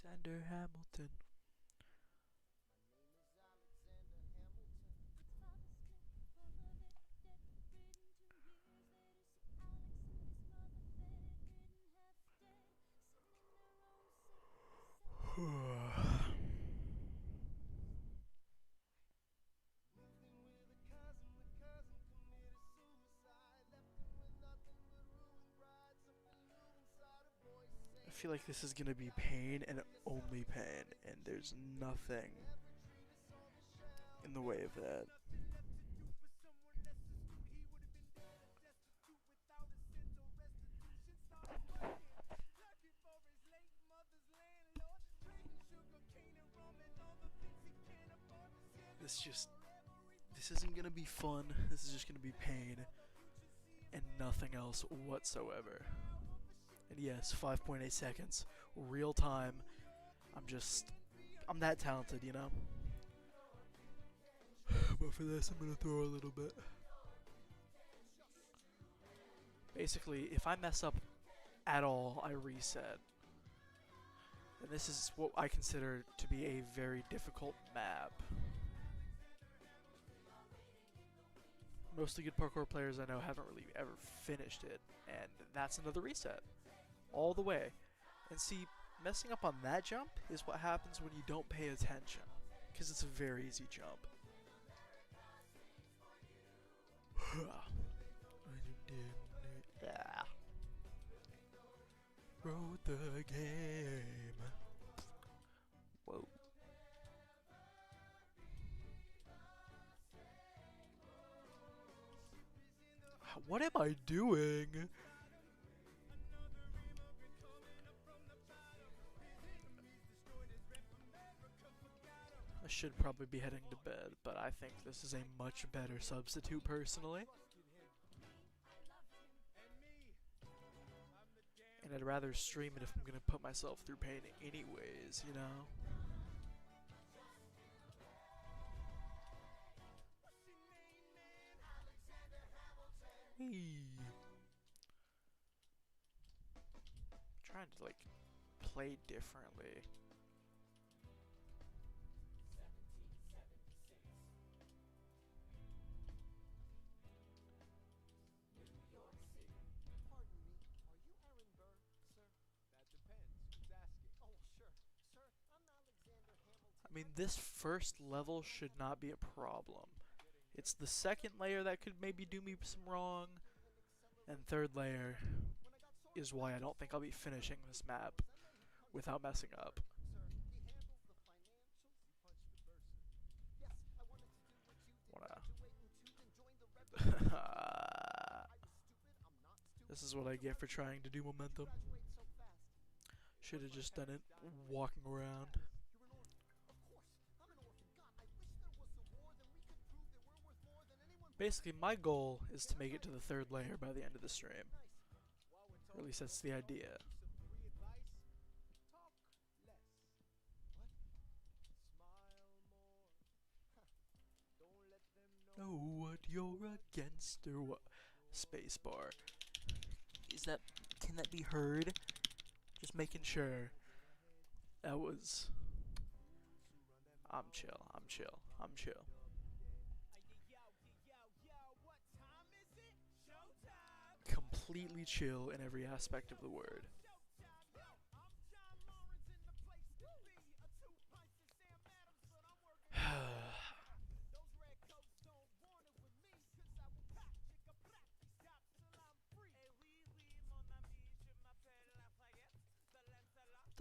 Alexander Hamilton. I feel like this is gonna be pain and only pain, and there's nothing in the way of that. This isn't gonna be fun. This is just gonna be pain and nothing else whatsoever. And yes, 5.8 seconds, real time. I'm that talented, you know? But for this, I'm gonna throw a little bit. Basically, if I mess up at all, I reset. And this is what I consider to be a very difficult map. Mostly good parkour players I know haven't really ever finished it, and that's another reset. All the way. And see, messing up on that jump is what happens when you don't pay attention, because it's a very easy jump. Yeah. Wrote the game. Whoa. What am I doing? I should probably be heading to bed, but I think this is a much better substitute personally. And I'd rather stream it if I'm gonna put myself through pain anyways, you know? Hey. Trying to like play differently. I mean, this first level should not be a problem. It's the second layer that could maybe do me some wrong, and third layer is why I don't think I'll be finishing this map without messing up. This is what I get for trying to do momentum. Should have just done it walking around. Basically, my goal is to make it to the third layer by the end of the stream. Or at least that's the idea. Know what you're against or what? Spacebar. Can that be heard? Just making sure. That was... I'm chill, I'm chill, I'm chill. Completely chill in every aspect of the word.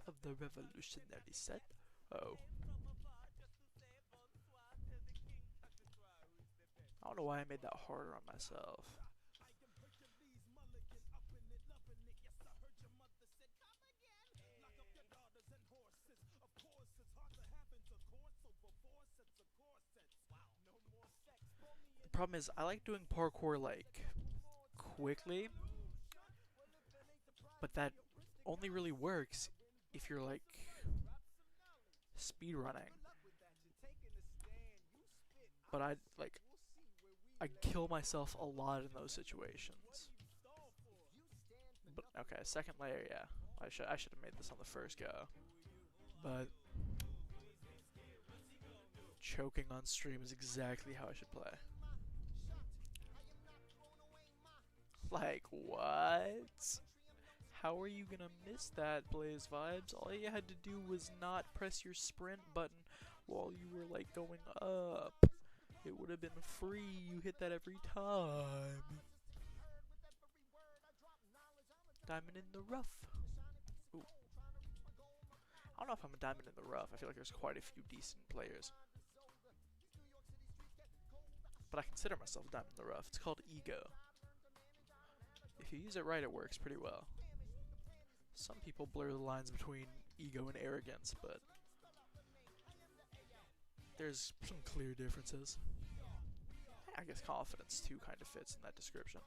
Of the revolutionary set. Oh. I don't know why I made that harder on myself. The problem is I like doing parkour like quickly, but that only really works if you're like speed running. But I kill myself a lot in those situations. But okay, second layer, yeah. I should have made this on the first go. but choking on stream is exactly how I should play. Like, what? How are you gonna miss that, Blaze Vibes? All you had to do was not press your sprint button while you were, like, going up. It would have been free. You hit that every time. Diamond in the rough. Ooh. I don't know if I'm a diamond in the rough. I feel like there's quite a few decent players. But I consider myself a diamond in the rough. It's called ego. If you use it right, it works pretty well. Some people blur the lines between ego and arrogance, but there's some clear differences. I guess confidence too kind of fits in that description.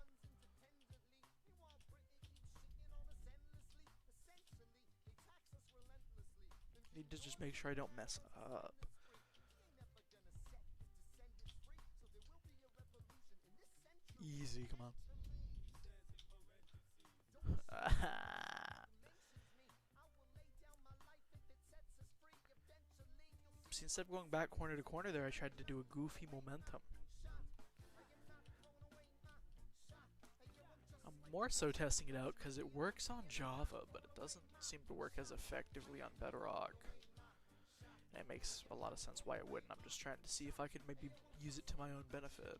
Need to just make sure I don't mess up. Easy, come on. See, instead of going back corner to corner there, I tried to do a goofy momentum. I'm more so testing it out because it works on Java, but it doesn't seem to work as effectively on Bedrock. And it makes a lot of sense why it wouldn't. I'm just trying to see if I could maybe use it to my own benefit.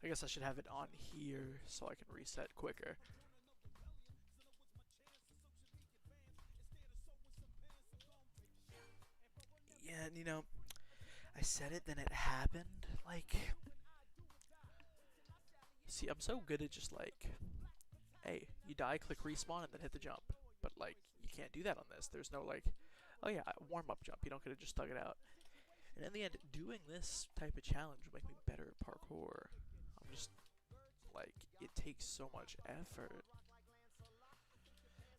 I guess I should have it on here so I can reset quicker. Yeah, and you know, I said it, then it happened. Like, see, I'm so good at just like, hey, you die, click respawn, and then hit the jump. But like, you can't do that on this. There's no like, oh yeah, warm-up jump. You don't get to just thug it out. And in the end, doing this type of challenge will make me better at parkour. I'm just, like, it takes so much effort.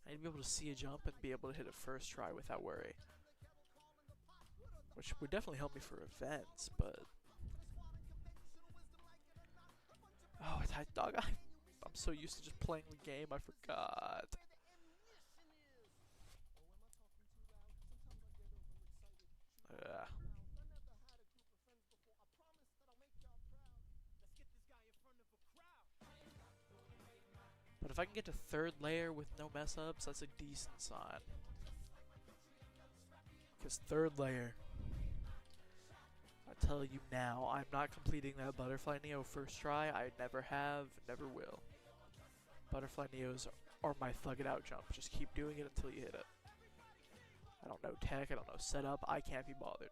I need to be able to see a jump and be able to hit it first try without worry. Which would definitely help me for events, but... Oh, dog, I'm so used to just playing the game, I forgot. But if I can get to third layer with no mess ups, that's a decent sign. Because third layer, I tell you now, I'm not completing that butterfly neo first try. I never have, never will. Butterfly neos are my thug it out jump. Just keep doing it until you hit it. I don't know tech, I don't know setup, I can't be bothered.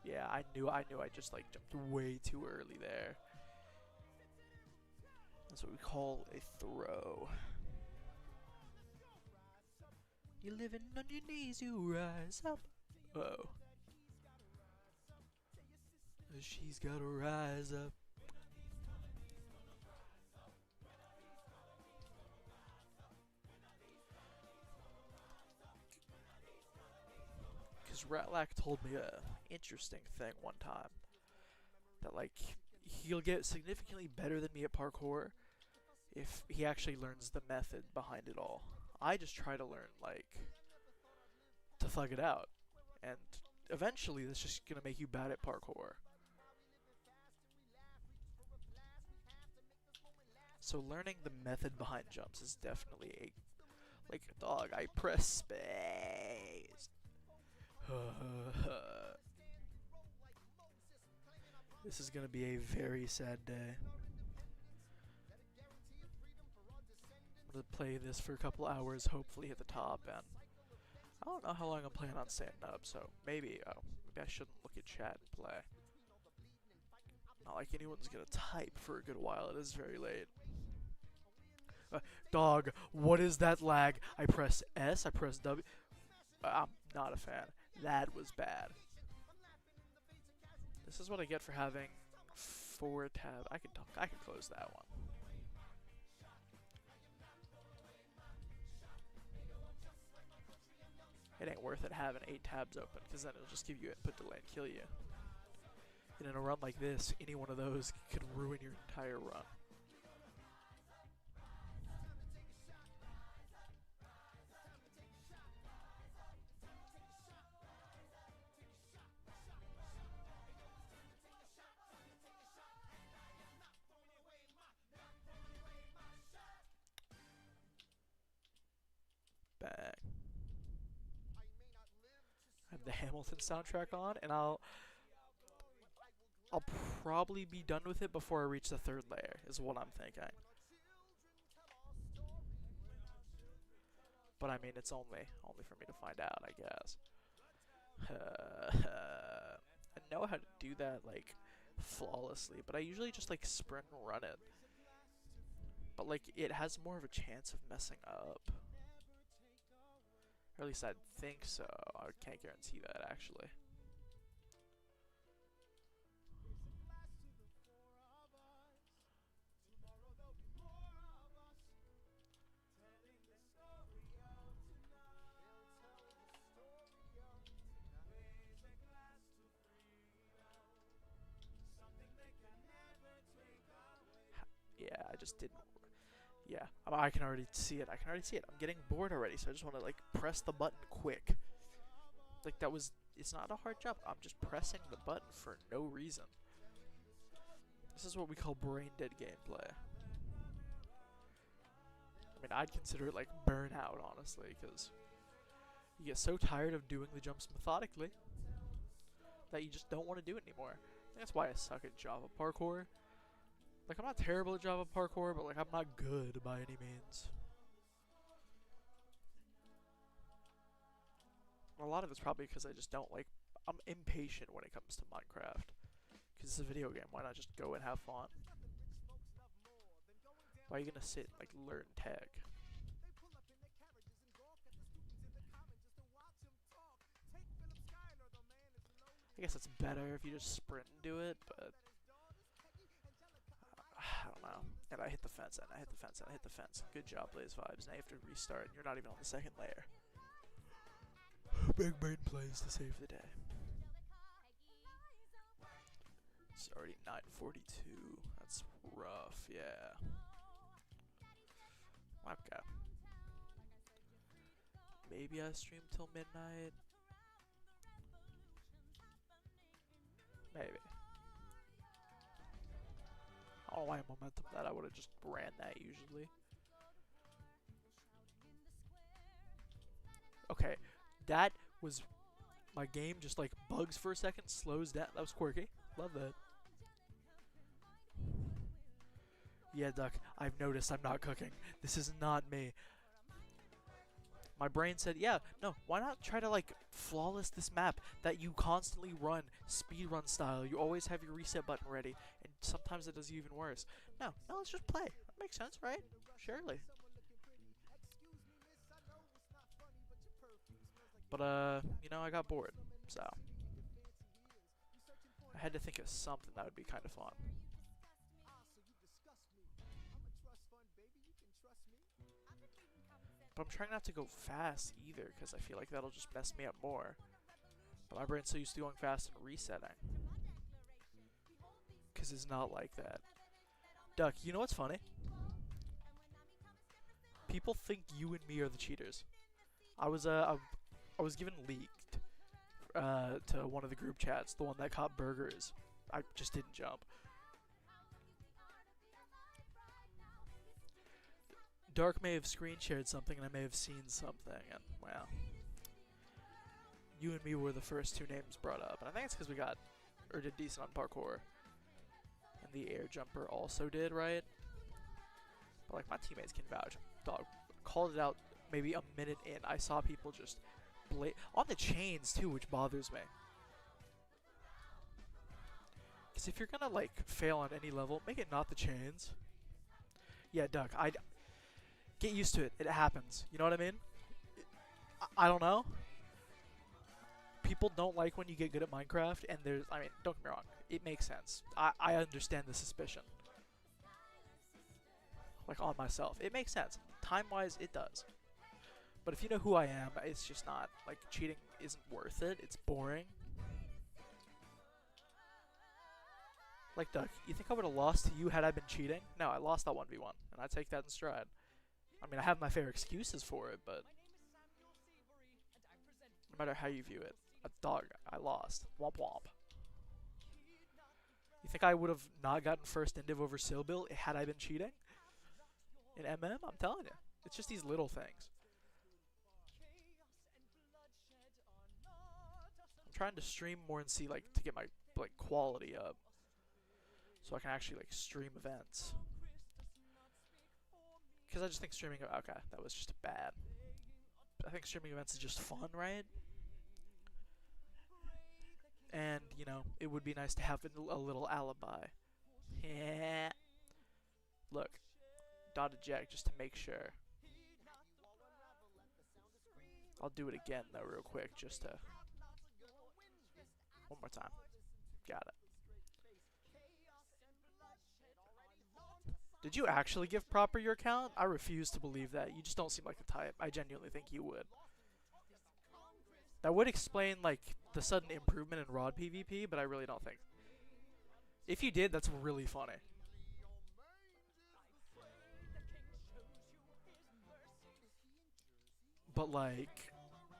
Yeah, I knew I just like jumped way too early there. That's what we call a throw. You're living on your knees, you rise up. Uh-oh. She's gotta rise up. Because Ratlack told me a interesting thing one time. That like, he'll get significantly better than me at parkour if he actually learns the method behind it all. I just try to learn, like, to thug it out. And eventually that's just gonna make you bad at parkour. So learning the method behind jumps is definitely a... Like, dog, I press space. This is gonna be a very sad day. I'm gonna play this for a couple hours, hopefully at the top, and I don't know how long I'm planning on staying up, so maybe I shouldn't look at chat and play. Not like anyone's gonna type for a good while, it is very late. Dog, what is that lag? I press S, I press W. I'm not a fan. That was bad. This is what I get for having 4 tab. I could close that one. It ain't worth it having 8 tabs open, because then it'll just give you input delay and kill you. And in a run like this, any one of those could ruin your entire run. Bang. I have the Hamilton soundtrack on, and I'll probably be done with it before I reach the 3rd layer, is what I'm thinking. But I mean, it's only for me to find out, I guess. I know how to do that, like, flawlessly, but I usually just, like, sprint and run it. But, like, it has more of a chance of messing up. Or at least I'd think so. I can't guarantee that, actually. Yeah, I just didn't. Yeah, I can already see it. I'm getting bored already, so I just want to, like, press the button quick. Like, it's not a hard job. I'm just pressing the button for no reason. This is what we call brain dead gameplay. I mean, I'd consider it like burnout, honestly, because you get so tired of doing the jumps methodically that you just don't want to do it anymore. I think that's why I suck at Java parkour. Like, I'm not terrible at Java parkour, but, like, I'm not good by any means. A lot of it's probably because I just don't, like, I'm impatient when it comes to Minecraft. Because it's a video game, why not just go and have fun? Why are you gonna sit and, like, learn tech? I guess it's better if you just sprint and do it, but I don't know. And I hit the fence, and I hit the fence, and I hit the fence. Good job, Blaze Vibes. Now you have to restart, and you're not even on the 2nd layer. Big brain plays to save the day. It's already 9:42. That's rough, yeah. Okay. Maybe I stream till midnight. Maybe. I don't know why I'm momentum that. I would have just ran that usually. Okay, that was my game just like bugs for a second, slows down. That was quirky. Love that. Yeah, Duck, I've noticed I'm not cooking. This is not me. My brain said, yeah, no, why not try to, like, flawless this map that you constantly run, speedrun style. You always have your reset button ready, and sometimes it does even worse. No, let's just play. That makes sense, right? Surely. But, you know, I got bored, so I had to think of something that would be kind of fun. But I'm trying not to go fast either, because I feel like that'll just mess me up more. But my brain's so used to going fast and resetting. Because it's not like that. Duck, you know what's funny? People think you and me are the cheaters. I was given leaked to one of the group chats, the one that caught burgers. I just didn't jump. Dark may have screen shared something, and I may have seen something, and, well, you and me were the first 2 names brought up, and I think it's because we did decent on parkour, and the air jumper also did, right? But, like, my teammates can vouch. Dog called it out maybe a minute in. I saw people just on the chains too, which bothers me. Because if you're gonna, like, fail on any level, make it not the chains. Yeah, Duck, get used to it. It happens. You know what I mean? I don't know. People don't like when you get good at Minecraft, and I mean, don't get me wrong. it makes sense. I understand the suspicion. Like, on myself. It makes sense. Time-wise, it does. But if you know who I am, it's just not, like, cheating isn't worth it. It's boring. Like, Duck, you think I would have lost to you had I been cheating? No, I lost that 1v1, and I take that in stride. I mean, I have my fair excuses for it, but no matter how you view it, a dog, I lost. Womp womp. You think I would have not gotten first indiv over Silbill had I been cheating? In MM? I'm telling you. It's just these little things. I'm trying to stream more and see, like, to get my, like, quality up. So I can actually, like, stream events. Because I just think streaming... Okay, that was just bad. I think streaming events is just fun, right? And, you know, it would be nice to have a little alibi. Yeah. Look. Dot eject just to make sure. I'll do it again, though, real quick, just to... One more time. Got it. Did you actually give proper your account? I refuse to believe that. You just don't seem like the type. I genuinely think you would. That would explain, like, the sudden improvement in Rod PvP, but I really don't think. If you did, that's really funny. But, like,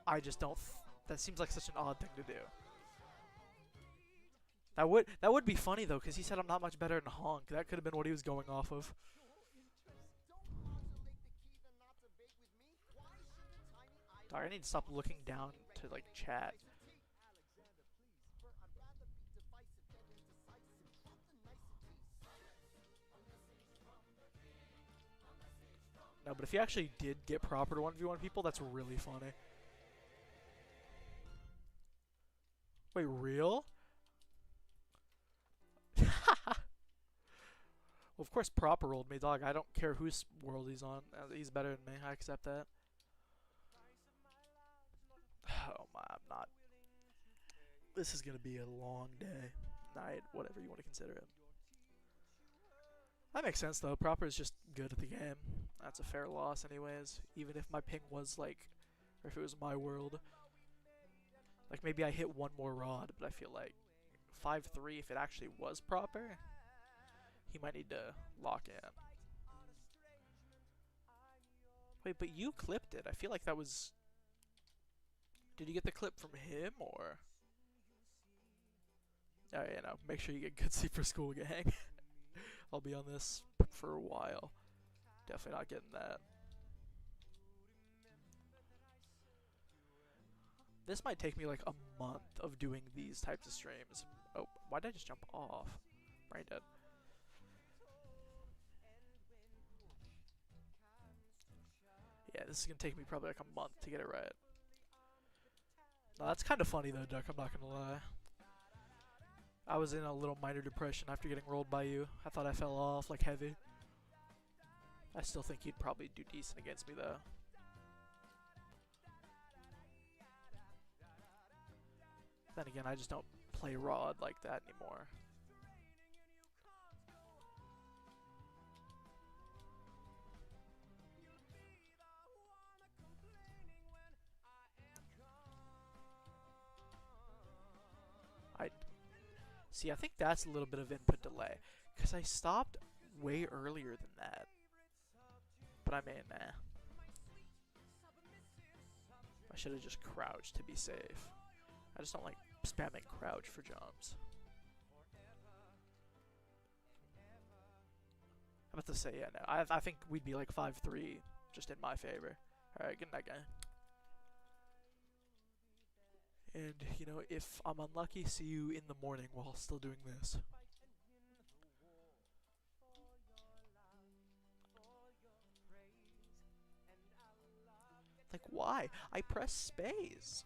I just don't... that seems like such an odd thing to do. That would be funny, though, because he said I'm not much better than Honk. That could have been what he was going off of. Dog, I need to stop looking down to, like, chat. No, but if you actually did get proper to 1v1 people, that's really funny. Wait, real? Well, of course proper rolled me, dog. I don't care whose world he's on. He's better than me. I accept that. Oh my, I'm not. This is gonna be a long day, night, whatever you want to consider it. That makes sense, though. Proper is just good at the game. That's a fair loss anyways. Even if my ping was, like... or if it was my world. Like, maybe I hit one more rod, but I feel like... 5-3, if it actually was proper... he might need to lock in. Wait, but you clipped it. I feel like that was... Did you get the clip from him, or... Oh, you know, make sure you get good sleep for school, gang. I'll be on this for a while. Definitely not getting that. This might take me like a month of doing these types of streams. Oh, why did I just jump off? Brain dead. Yeah, this is gonna take me probably like a month to get it right. No, that's kind of funny though, Duck, I'm not gonna lie. I was in a little minor depression after getting rolled by you. I thought I fell off like heavy. I still think you'd probably do decent against me though. Then again, I just don't play Rod like that anymore. See, I think that's a little bit of input delay, because I stopped way earlier than that. But I mean, nah. I should have just crouched to be safe. I just don't like spamming crouch for jumps. I'm about to say, yeah, no. I think we'd be like 5-3, just in my favor. Alright, good night, guy. And, you know, if I'm unlucky, see you in the morning while still doing this. Like, why? I press space.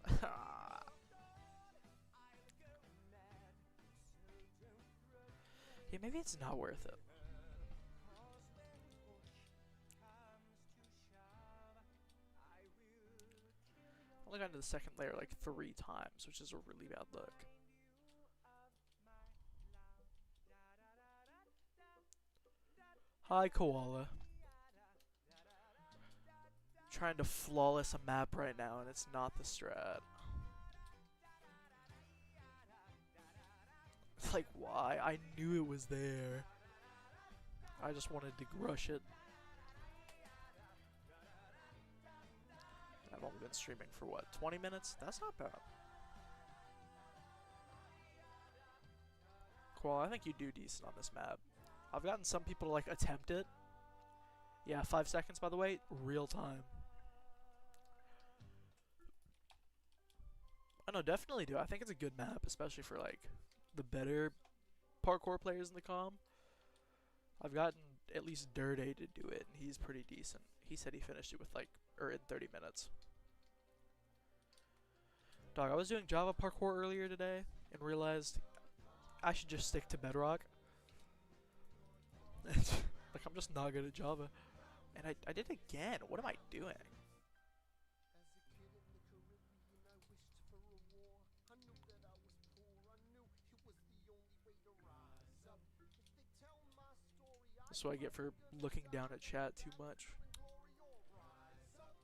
Yeah, maybe it's not worth it. I only got into the second layer like 3 times, which is a really bad look. Hi, Koala. Trying to flawless a map right now, and it's not the strat. Like, why? I knew it was there. I just wanted to rush it. I've only been streaming for what, 20 minutes? That's not bad. Cool, I think you do decent on this map. I've gotten some people to like attempt it. Yeah, 5 seconds by the way, real time. I know, definitely do. I think it's a good map, especially for like the better parkour players in the com. I've gotten at least Dirt A to do it, and he's pretty decent. He said he finished it with like, in 30 minutes. Dog, I was doing Java parkour earlier today and realized I should just stick to Bedrock. Like, I'm just not good at Java. And I did it again. What am I doing? That's what I get for looking down at chat too much.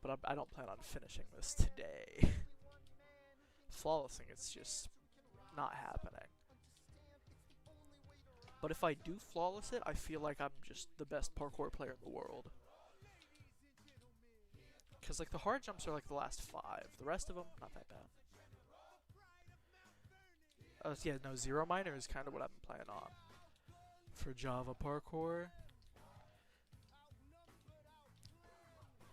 But I don't plan on finishing this today. Flawlessing, it's just not happening. But if I do flawless it, I feel like I'm just the best parkour player in the world. Because like the hard jumps are like the last 5. The rest of them, not that bad. Yeah, no, Zero Miner is kind of what I've been playing on. For Java parkour.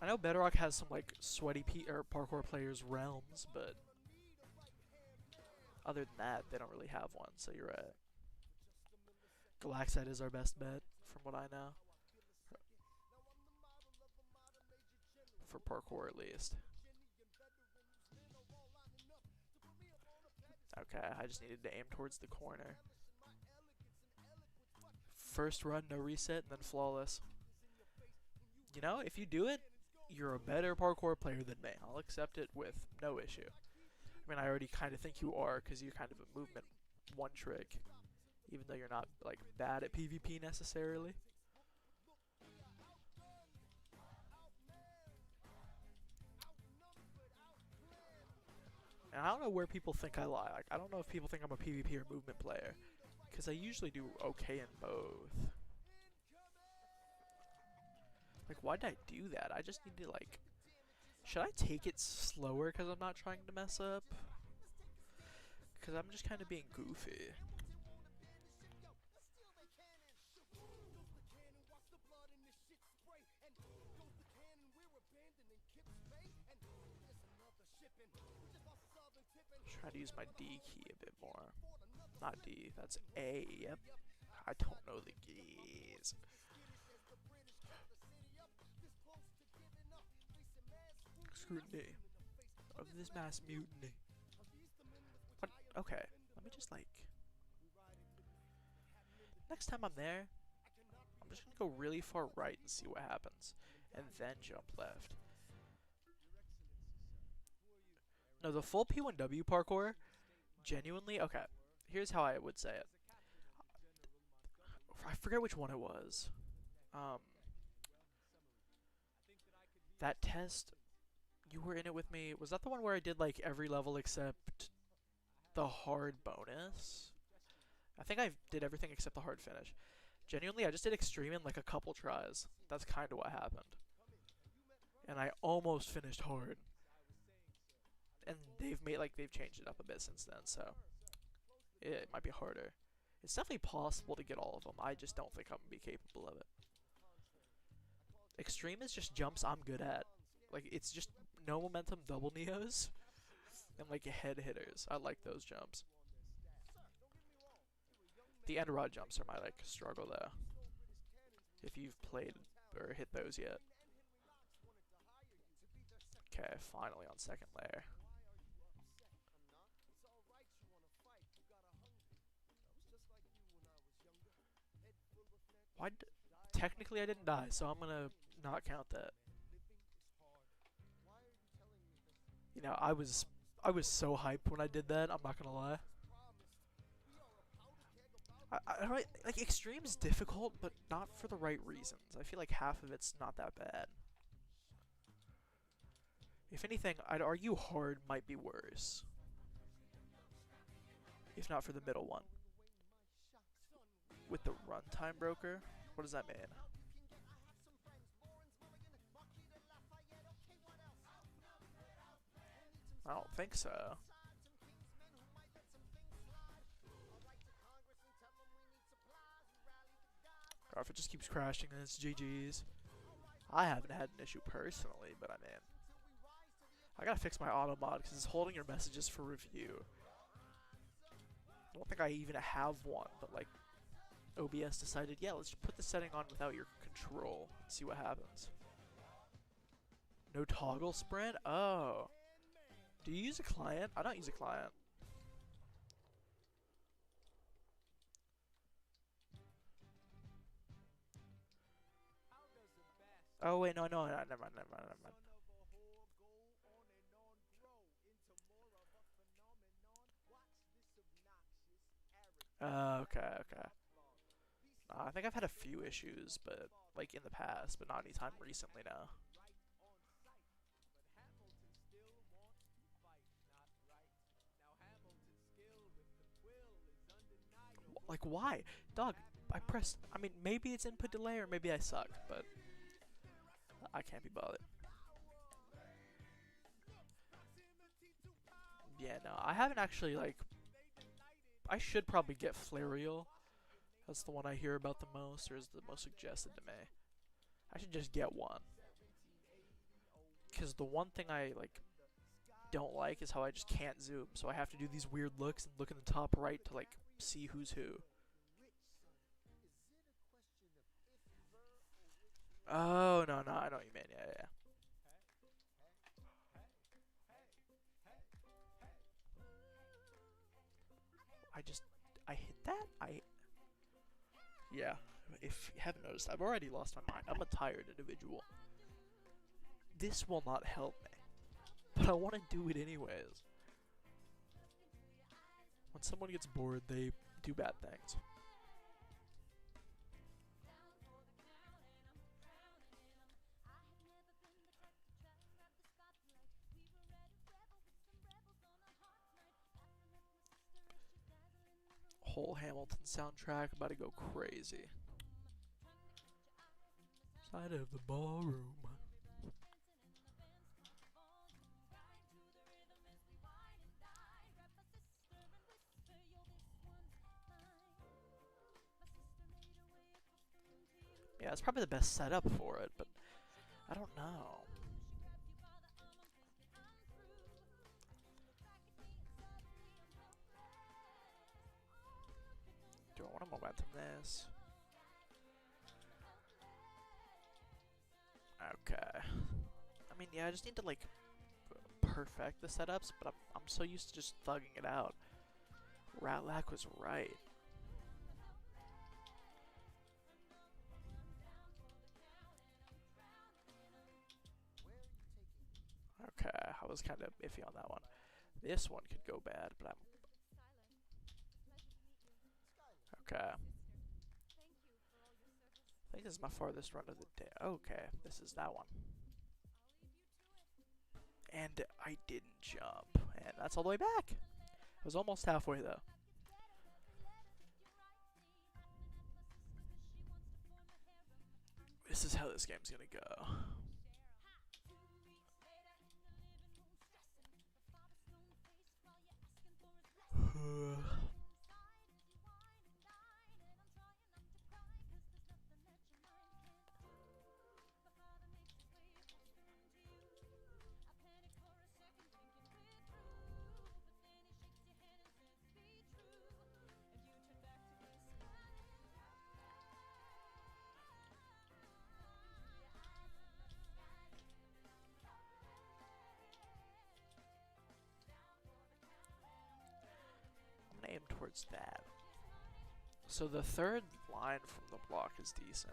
I know Bedrock has some like sweaty parkour players realms, but other than that, they don't really have one, so you're right. Galaxite is our best bet, from what I know. For parkour, at least. Okay, I just needed to aim towards the corner. First run, no reset, and then flawless. You know, if you do it, you're a better parkour player than me. I'll accept it with no issue. I mean, I already kind of think you are, because you're kind of a movement one trick. Even though you're not, like, bad at PvP necessarily. And I don't know where people think I lie. Like, I don't know if people think I'm a PvP or movement player. Because I usually do okay in both. Like, why did I do that? I just need to, like... Should I take it slower because I'm not trying to mess up? Because I'm just kind of being goofy. Try to use my D key a bit more. Not D, that's A, yep. I don't know the keys. Scrutiny of this mass mutiny. What? Okay, let me just like... Next time I'm there, I'm just gonna go really far right and see what happens. And then jump left. No, the full P1W parkour, genuinely, okay, here's how I would say it. I forget which one it was. That test, you were in it with me. Was that the one where I did like every level except the hard bonus? I think I did everything except the hard finish. Genuinely, I just did extreme in like a couple tries. That's kind of what happened. And I almost finished hard. And they've changed it up a bit since then, so it might be harder. It's definitely possible to get all of them. I just don't think I'm gonna be capable of it. Extreme is just jumps I'm good at. Like, it's just no momentum double neos and like head hitters. I like those jumps. The end rod jumps are my like struggle though. If you've played or hit those yet. Okay, finally on second layer. Why? Technically, I didn't die, so I'm gonna not count that. You know, I was so hyped when I did that. I'm not gonna lie. I don't like extreme's difficult, but not for the right reasons. I feel like half of it's not that bad. If anything, I'd argue hard might be worse, if not for the middle one. With the runtime broker, what does that mean? I don't think so. Or if it just keeps crashing, then it's GG's. I haven't had an issue personally, but I mean, I gotta fix my auto mod because it's holding your messages for review. I don't think I even have one, but like OBS decided, yeah, let's just put the setting on without your control and see what happens. No toggle sprint? Oh. Do you use a client? I don't use a client. Oh wait, no, no, no, never mind, never mind, never mind. Okay, okay. I think I've had a few issues, but like in the past, but not anytime recently now. Like why? Dog, I pressed, I mean, maybe it's input delay or maybe I suck, but I can't be bothered. Yeah, no, I haven't actually like, I should probably get Flareal. That's the one I hear about the most, or is the most suggested to me. I should just get one. Because the one thing I like don't like is how I just can't zoom, so I have to do these weird looks and look in the top right to like see who's who. Oh no, no, I know what you mean. Yeah, yeah. I just I hit that. Yeah. If you haven't noticed, I've already lost my mind. I'm a tired individual. This will not help me, but I want to do it anyways. When someone gets bored, they do bad things. Whole Hamilton soundtrack about to go crazy. Side of the ballroom. Yeah, it's probably the best setup for it, but I don't know. Do I want to momentum this? Okay. I mean, yeah, I just need to like perfect the setups, but I'm so used to just thugging it out. Ratlack was right. Okay, I was kind of iffy on that one. This one could go bad, but I'm okay. I think this is my farthest run of the day. Okay, this is that one. And I didn't jump, and that's all the way back. I was almost halfway though. This is how this game's gonna go. I'm gonna aim towards that. So the third line from the block is decent.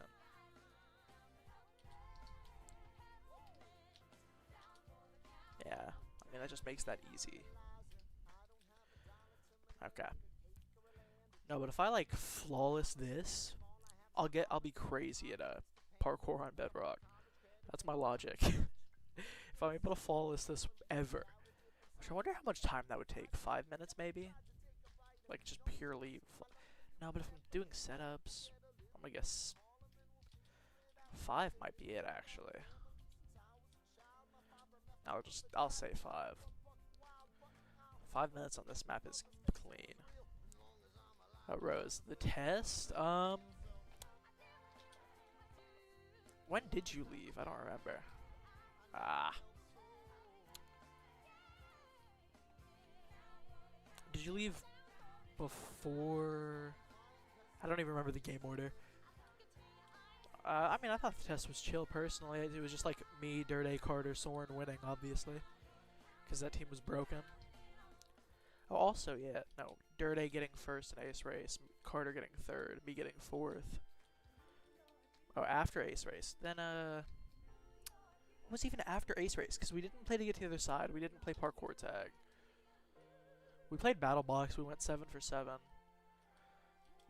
Yeah, I mean that just makes that easy. Okay. No, but if I like flawless this, I'll be crazy at a parkour on bedrock. That's my logic. If I'm able to flawless this ever, which I wonder how much time that would take. 5 minutes maybe? Like just purely. No, but if I'm doing setups, I'm gonna guess 5 might be it actually. I'll say 5. 5 minutes on this map is clean. Rose, the test. When did you leave? I don't remember. Ah. Did you leave before? I don't even remember the game order. I mean, I thought the test was chill personally. It was just like me, Dirt A, Carter, Soren winning, obviously. Because that team was broken. Oh, also, yeah, no. Dirt A getting first in Ace Race, Carter getting third, me getting fourth. Oh, after Ace Race. Then, what was even after Ace Race? Because we didn't play to get to the other side. We didn't play parkour tag. We played Battle Box. We went 7 for 7.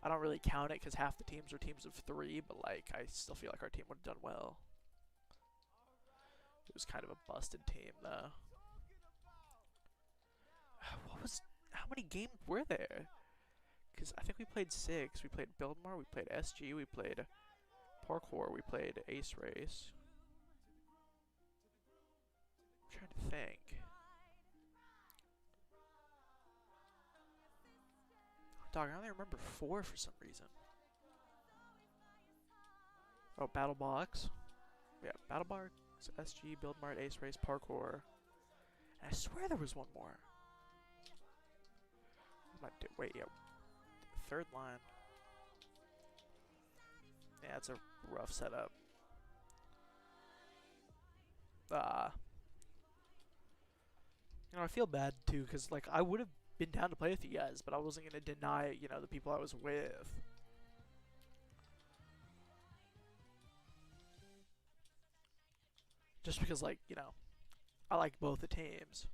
I don't really count it because half the teams are teams of 3, but like I still feel like our team would have done well. It was kind of a busted team though. How many games were there? Because I think we played 6. We played Buildmar, we played SG, we played Parkour, we played Ace Race. I'm trying to think. Dog, I only remember 4 for some reason. Oh, Battle Box. Yeah, Battle Box, SG, Build Mart, Ace Race, Parkour. And I swear there was one more. Wait, yeah. Third line. Yeah, it's a rough setup. You know, I feel bad too, because like I would have been down to play with you guys, but I wasn't gonna deny, you know, the people I was with. Just because, like, you know, I like both the teams.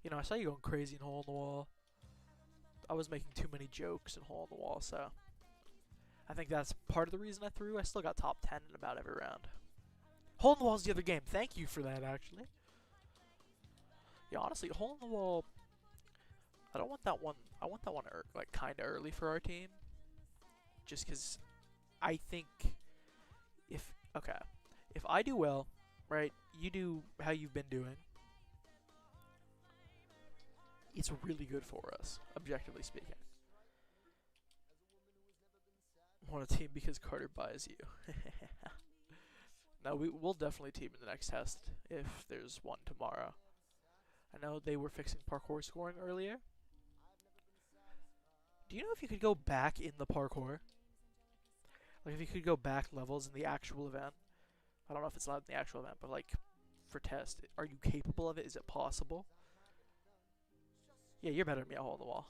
You know, I saw you going crazy in Hole in the Wall. I was making too many jokes in Hole in the Wall, so I think that's part of the reason I threw. I still got top 10 in about every round. Hole in the Wall's the other game. Thank you for that, actually. Yeah, honestly, Hole in the Wall. I don't want that one. I want that one like kind of early for our team. Just because I think if I do well, right? You do how you've been doing. It's really good for us, objectively speaking. Want a team because Carter buys you. No, we'll definitely team in the next test if there's one tomorrow. I know they were fixing parkour scoring earlier. Do you know if you could go back in the parkour? Like if you could go back levels in the actual event? I don't know if it's allowed in the actual event, but like for test, are you capable of it? Is it possible? Yeah, you're better than me at Hole in the Wall.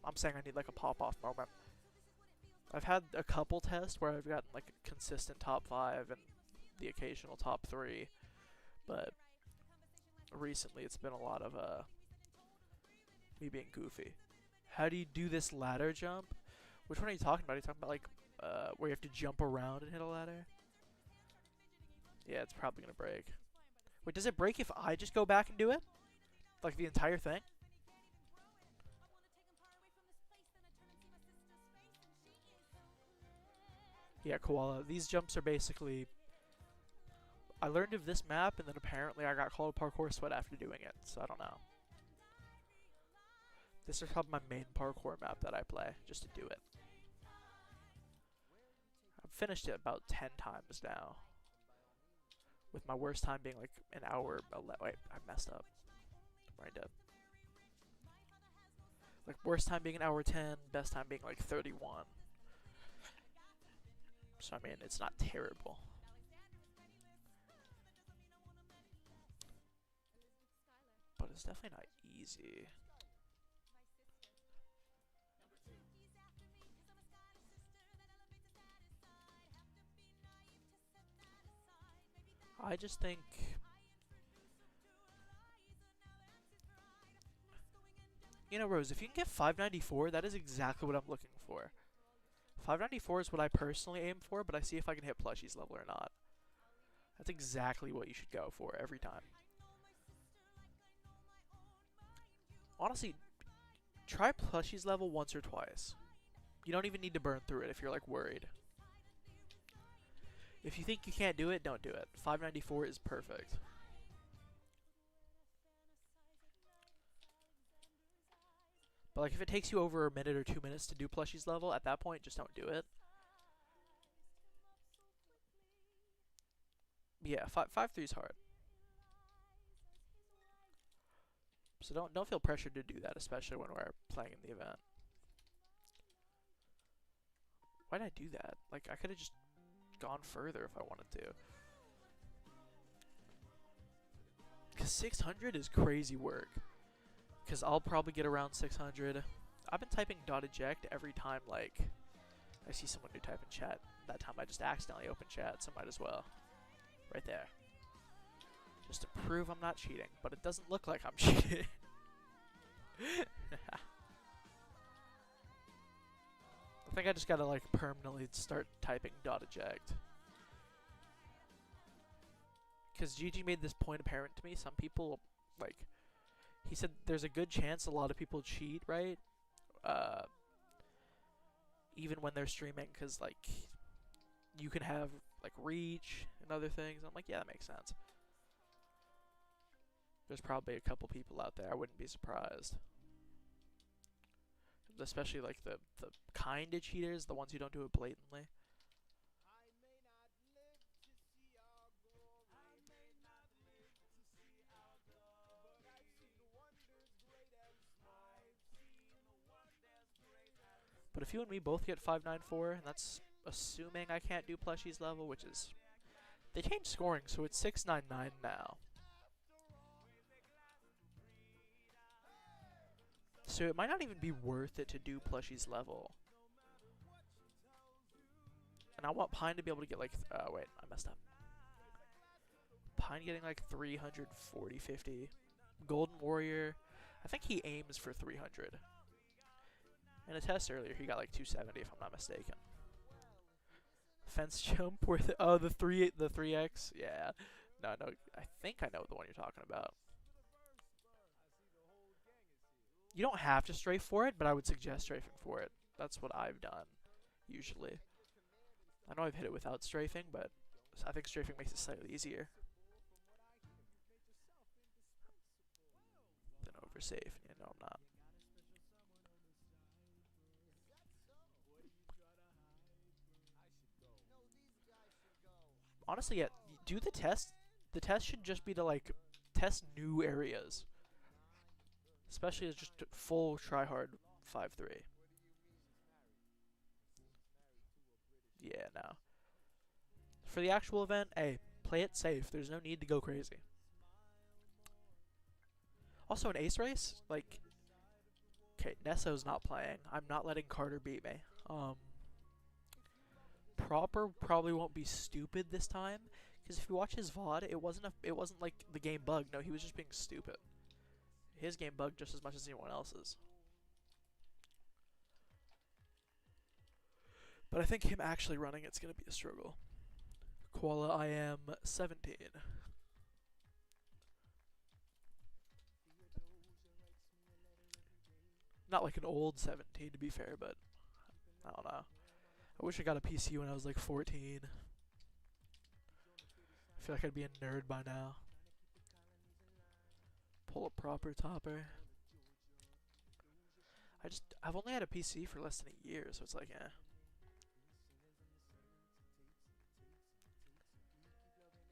I'm saying I need like a pop-off moment. I've had a couple tests where I've gotten like a consistent top 5 and the occasional top 3, but recently it's been a lot of me being goofy. How do you do this ladder jump? Which one are you talking about? Are you talking about like where you have to jump around and hit a ladder? Yeah, it's probably gonna break. Wait, does it break if I just go back and do it? Like the entire thing? Yeah, Koala. These jumps are basically... I learned of this map, and then apparently I got called parkour sweat after doing it, so I don't know. This is probably my main parkour map that I play, just to do it. I've finished it about 10 times now. With my worst time being like an hour... Wait, I messed up. I'm right dead. Like, worst time being an hour 10, best time being like 31. So, I mean, it's not terrible. But it's definitely not easy. I just think... You know, Rose, if you can get 594, that is exactly what I'm looking for. 594 is what I personally aim for, but I see if I can hit plushies level or not. That's exactly what you should go for every time. Honestly, try plushies level once or twice. You don't even need to burn through it if you're like worried. If you think you can't do it, don't do it. 594 is perfect. But like if it takes you over a minute or 2 minutes to do plushies level, at that point just don't do it. Yeah, 5-3 is hard. So don't feel pressured to do that, especially when we're playing in the event. Why did I do that? Like I could have just gone further if I wanted to. Cause 600 is crazy work. Cause I'll probably get around 600. I've been typing .eject every time like I see someone new type in chat. That time I just accidentally opened chat, so might as well. Right there. Just to prove I'm not cheating, but it doesn't look like I'm cheating. I think I just gotta like permanently start typing .eject. Because Gigi made this point apparent to me. Some people, like, he said there's a good chance a lot of people cheat, right? Even when they're streaming, because like you can have like reach and other things. I'm like, yeah, that makes sense. There's probably a couple people out there. I wouldn't be surprised. Especially like the kind of cheaters, the ones who don't do it blatantly. But if you and me both get 594, and that's assuming I can't do plushies level, which is... They changed scoring, so it's 699 now. So it might not even be worth it to do plushies level. And I want Pine to be able to get like... wait, I messed up. Pine getting like 340, 50. Golden Warrior, I think he aims for 300. In a test earlier, he got like 270 if I'm not mistaken. Fence jump where the 3x, yeah. No, I think I know the one you're talking about. You don't have to strafe for it, but I would suggest strafing for it. That's what I've done, usually. I know I've hit it without strafing, but I think strafing makes it slightly easier than oversafe. You know, I'm not. Honestly, yeah, do the test. The test should just be to, like, test new areas. Especially as just full tryhard 5-3. Yeah, no. For the actual event, hey, play it safe. There's no need to go crazy. Also, an ace race, like... Okay, Nesso's not playing. I'm not letting Carter beat me. Proper probably won't be stupid this time, because if you watch his VOD, it wasn't like the game bug. No, he was just being stupid. His game bugged just as much as anyone else's. But I think him actually running it's gonna be a struggle. Koala, I am 17. Not like an old 17 to be fair, but I don't know. I wish I got a PC when I was like 14. I feel like I'd be a nerd by now. Pull a proper topper. I've only had a PC for less than a year, so it's like, eh.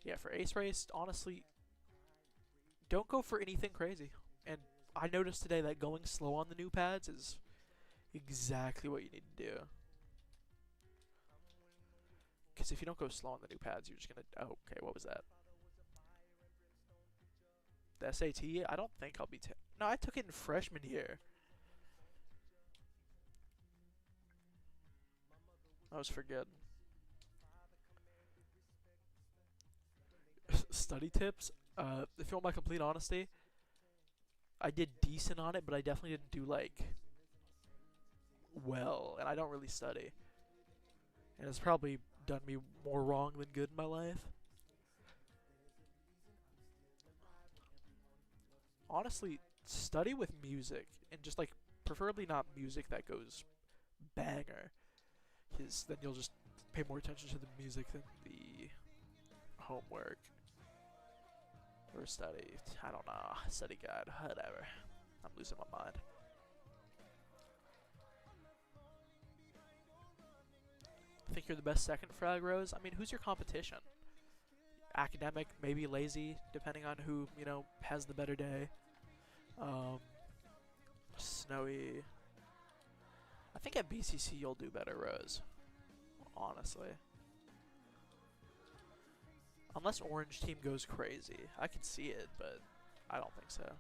Yeah, for Ace Race, honestly, don't go for anything crazy. And I noticed today that going slow on the new pads is exactly what you need to do. Because if you don't go slow on the new pads, you're just gonna... Oh, okay, what was that? The SAT? I don't think I'll be... No, I took it in freshman year. I was forgetting. Study tips? If you want my complete honesty, I did decent on it, but I definitely didn't do like well, and I don't really study, and it's probably done me more wrong than good in my life. Honestly, study with music and just like preferably not music that goes banger, because then you'll just pay more attention to the music than the homework or study. I don't know. Study guide, whatever. I'm losing my mind. Think you're the best second frag, Rose? I mean, who's your competition? Academic, maybe lazy, depending on who, has the better day. Um, Snowy. I think at BCC you'll do better, Rose. Honestly. Unless Orange team goes crazy. I can see it, but I don't think so.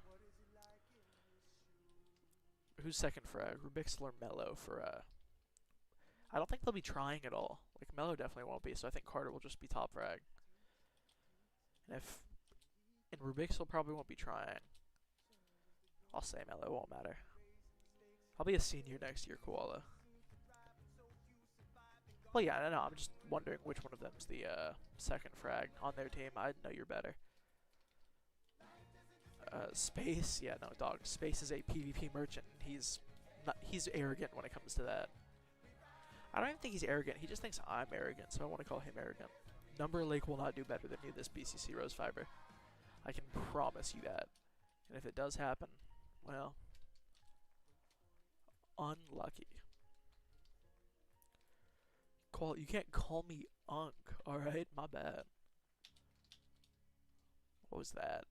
Who's second frag? Rubixel or Mello for, I don't think they'll be trying at all. Like, Mello definitely won't be, so I think Carter will just be top frag. And Rubixel probably won't be trying. I'll say Mello, it won't matter. I'll be a senior next year, Koala. Well, yeah, I know. I'm just wondering which one of them's the second frag on their team. I know you're better. Space, yeah, no, dog. Space is a PvP merchant. He's arrogant when it comes to that. I don't even think he's arrogant. He just thinks I'm arrogant, so I want to call him arrogant. Number Lake will not do better than you this BCC Rose Fiber. I can promise you that. And if it does happen, well, unlucky. You can't call me Unk, alright? My bad. What was that?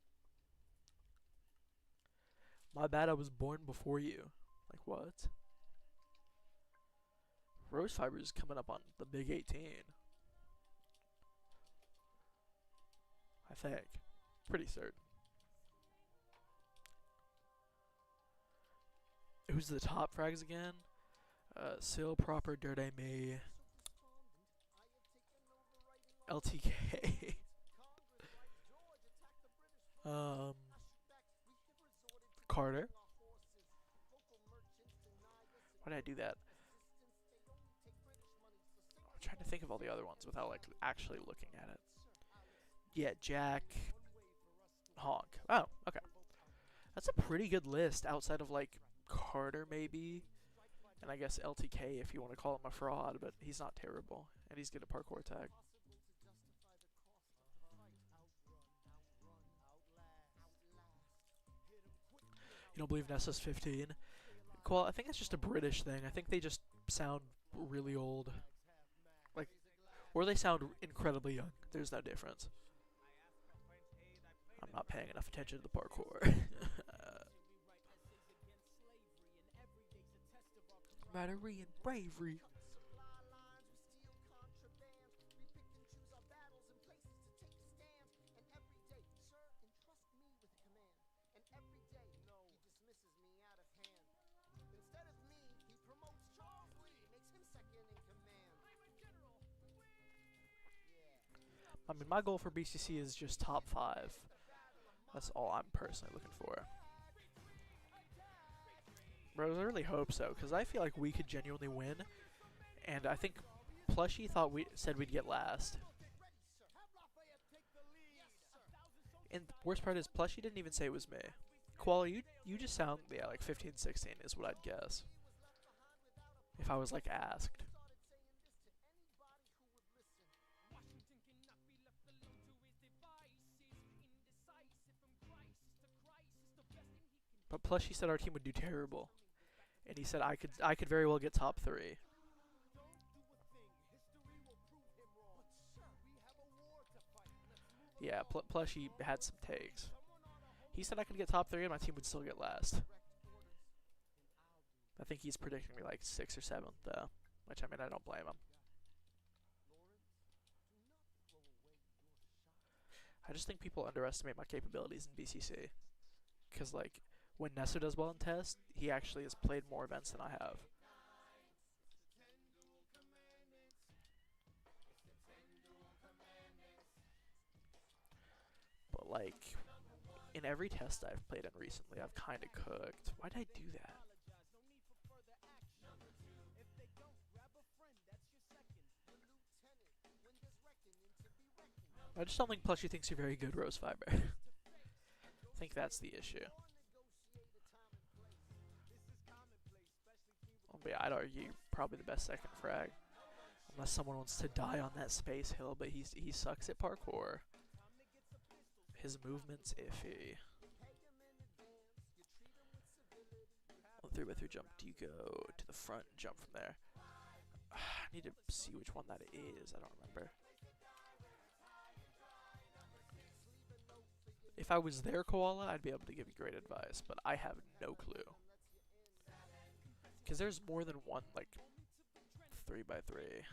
My bad, I was born before you. Like, what? Rose Fiber is coming up on the big 18. I think. Pretty certain. Who's the top frags again? Sil, Proper, Dirt Me, LTK. Carter. Why did I do that? I'm trying to think of all the other ones without like actually looking at it. Yeah, Jack. Honk. Oh, okay. That's a pretty good list outside of like Carter maybe. And I guess LTK if you want to call him a fraud, but he's not terrible. And he's good at parkour tag. You don't believe Nessa's 15? Well, I think it's just a British thing. I think they just sound really old. Like, or they sound incredibly young. There's no difference. I'm not paying enough attention to the parkour. Battery and bravery. I mean, my goal for BCC is just top 5. That's all I'm personally looking for. Bro, I really hope so, because I feel like we could genuinely win. And I think Plushy said we'd get last. And the worst part is Plushy didn't even say it was me. Quali, you just sound, yeah, like 15, 16 is what I'd guess. If I was, like, asked. But Plushy said our team would do terrible. And he said I could very well get top 3. Yeah, Plushy had some takes. He said I could get top 3 and my team would still get last. I think he's predicting me like 6th or 7th though. Which, I mean, I don't blame him. I just think people underestimate my capabilities in BCC. Because, like, when Nessa does well in test, he actually has played more events than I have. But, like, in every test I've played in recently, I've kind of cooked. Why did I do that? I just don't think Plushie thinks you're very good, Rose Fiber. I think that's the issue. Oh, but yeah, I'd argue you're probably the best second frag. Unless someone wants to die on that space hill, but he sucks at parkour. His movement's iffy. On 3x3 jump, do you go to the front and jump from there? I need to see which one that is. I don't remember. If I was there, Koala, I'd be able to give you great advice, but I have no clue. Because there's more than one, like, 3x3.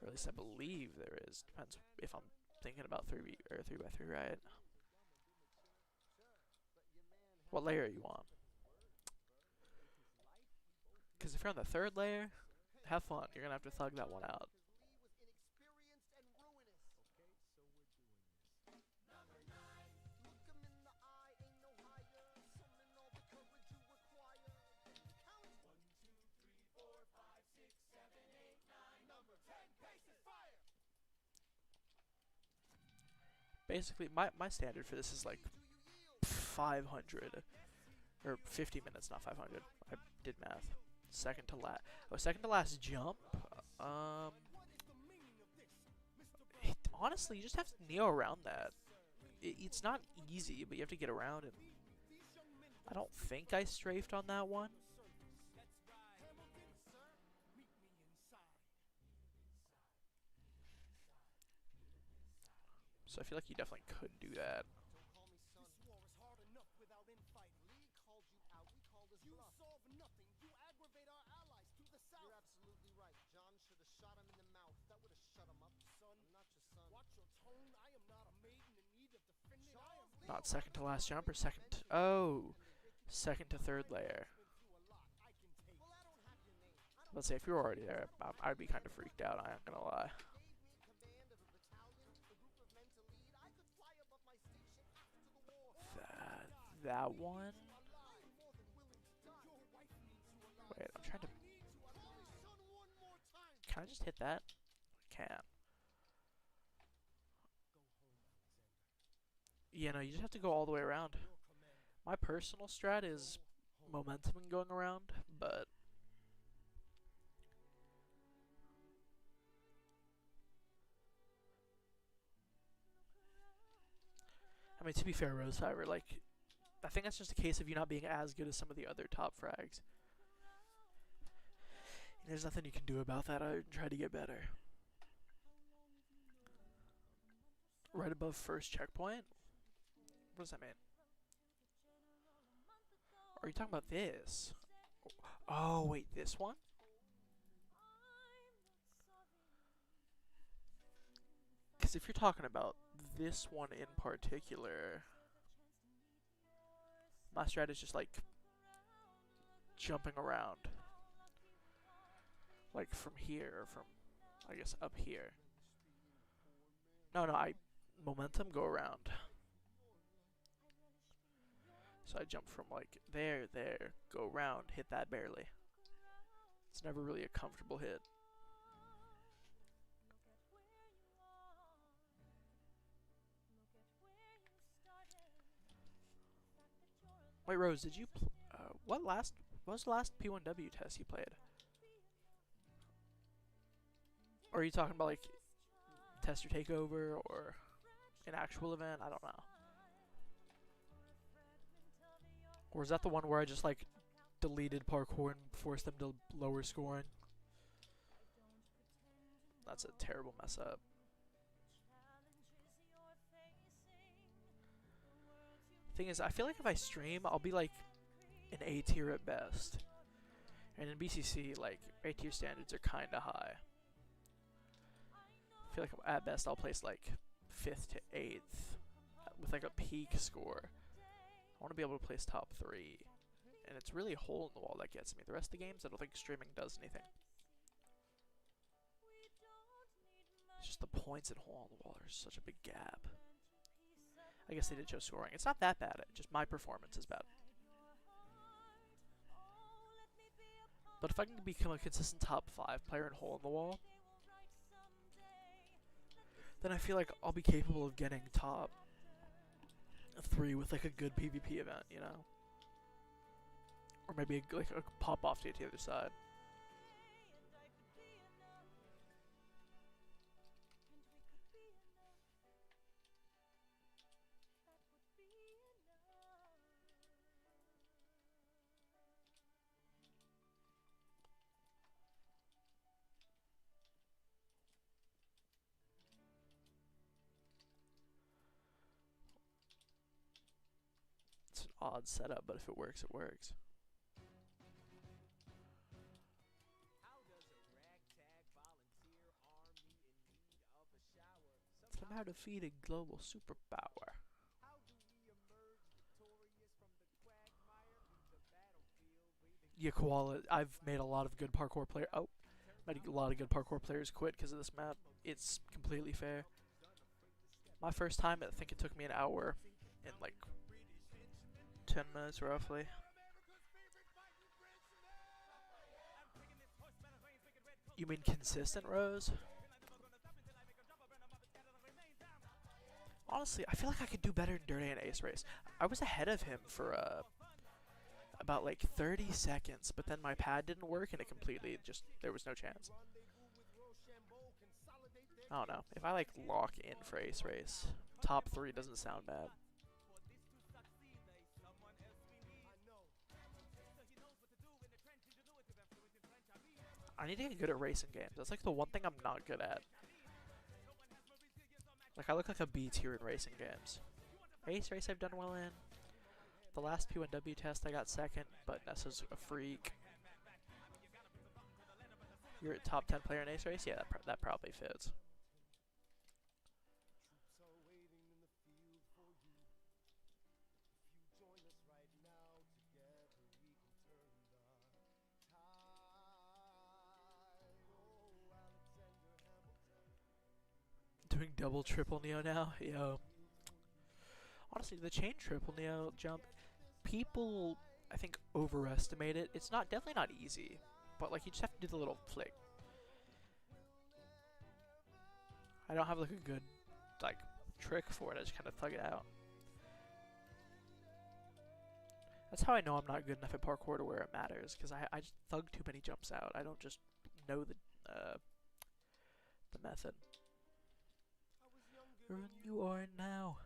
Or at least I believe there is. Depends if I'm thinking about 3x3 right. What layer are you on? Because if you're on the third layer, have fun. You're gonna have to thug that one out. Basically, my standard for this is like 500 or 50 minutes, not 500. I did math. Second to last. Oh, second to last jump. Honestly, you just have to kneel around that. It's not easy, but you have to get around it. I don't think I strafed on that one. So I feel like you definitely could do that. Not second to last jump or second to, oh, second to third layer. Let's say if you're already there, I'd be kind of freaked out, I ain't gonna lie. That one? Wait, I'm trying to... Can I just hit that? I can. Yeah, no, you just have to go all the way around. My personal strat is momentum and going around, but... I mean, to be fair, Rose Fiber, like... I think that's just a case of you not being as good as some of the other top frags. And there's nothing you can do about that other than try to get better. Right above first checkpoint? What does that mean? Are you talking about this? Oh, wait, this one? Because if you're talking about this one in particular... My strat is just like jumping around. Like from here, or from, I guess, up here. No, momentum, go around. So I jump from like there, go around, hit that barely. It's never really a comfortable hit. Wait, Rose, did you what was the last P1W test you played? Or are you talking about like test your takeover or an actual event? I don't know. Or is that the one where I just like deleted parkour and forced them to lower scoring? That's a terrible mess up. Thing is, I feel like if I stream, I'll be like an A tier at best. And in BCC, like, A tier standards are kinda high. I feel like at best I'll place like 5th to 8th with like a peak score. I want to be able to place top 3. And it's really a hole in the wall that gets me. The rest of the games, I don't think streaming does anything. just the points in hole on the wall. There's such a big gap. I guess they did show scoring. It's not that bad. Just my performance is bad. But if I can become a consistent top 5 player in hole in the wall, then I feel like I'll be capable of getting top 3 with like a good PvP event, you know? Or maybe like a pop off to the other side. It's an odd setup, but if it works, it works. Somehow defeat a global superpower. Yeah, Koala. I've made a lot of good parkour players. Oh, made a lot of good parkour players quit because of this map. It's completely fair. My first time, I think it took me an hour and like 10 minutes roughly. You mean consistent rows? Honestly, I feel like I could do better in Dirty and Ace Race. I was ahead of him for about like 30 seconds, but then my pad didn't work and it completely just, there was no chance. I don't know. If I like lock in for Ace Race, top 3 doesn't sound bad. I need to get good at racing games. That's like the one thing I'm not good at. Like, I look like a B tier in racing games. Ace Race I've done well in. The last P1W test I got second, but Nessa's a freak. You're a top 10 player in Ace Race? Yeah, that probably fits. Doing double triple neo now? Yo. Honestly, the chain triple neo jump, people, I think, overestimate it. It's not definitely not easy, but like you just have to do the little flick. I don't have like a good like trick for it. I just kind of thug it out. That's how I know I'm not good enough at parkour to where it matters, because I just thug too many jumps out. I don't just know the method. Run you are now.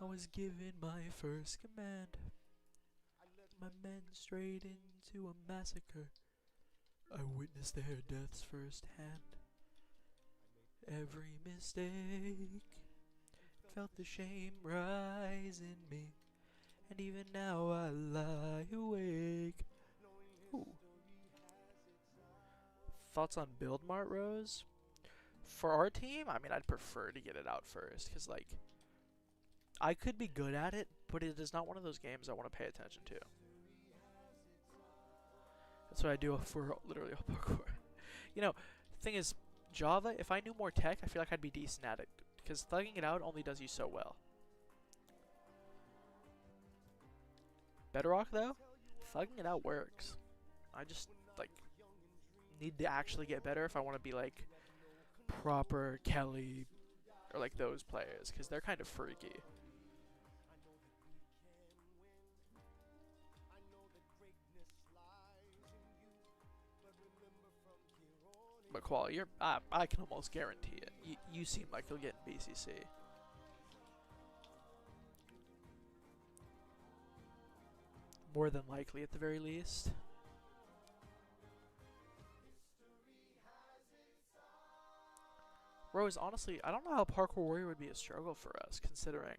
I was given my first command. My men straight into a massacre. I witnessed their deaths firsthand. Every mistake felt the shame rise in me, and even now I lie awake. Ooh. Thoughts on build mart Rose? For our team, I mean, I'd prefer to get it out first, because like I could be good at it, but it is not one of those games I want to pay attention to. That's what I do for literally all parkour. You know, the thing is, Java, if I knew more tech, I feel like I'd be decent at it, because thugging it out only does you so well. Bedrock, though, thugging it out works. I just, like, need to actually get better if I want to be, like, proper Kelly, or, like, those players, because they're kind of freaky. But quality, I can almost guarantee it. You seem like you'll get in BCC. More than likely, at the very least. Rose, honestly, I don't know how Parkour Warrior would be a struggle for us, considering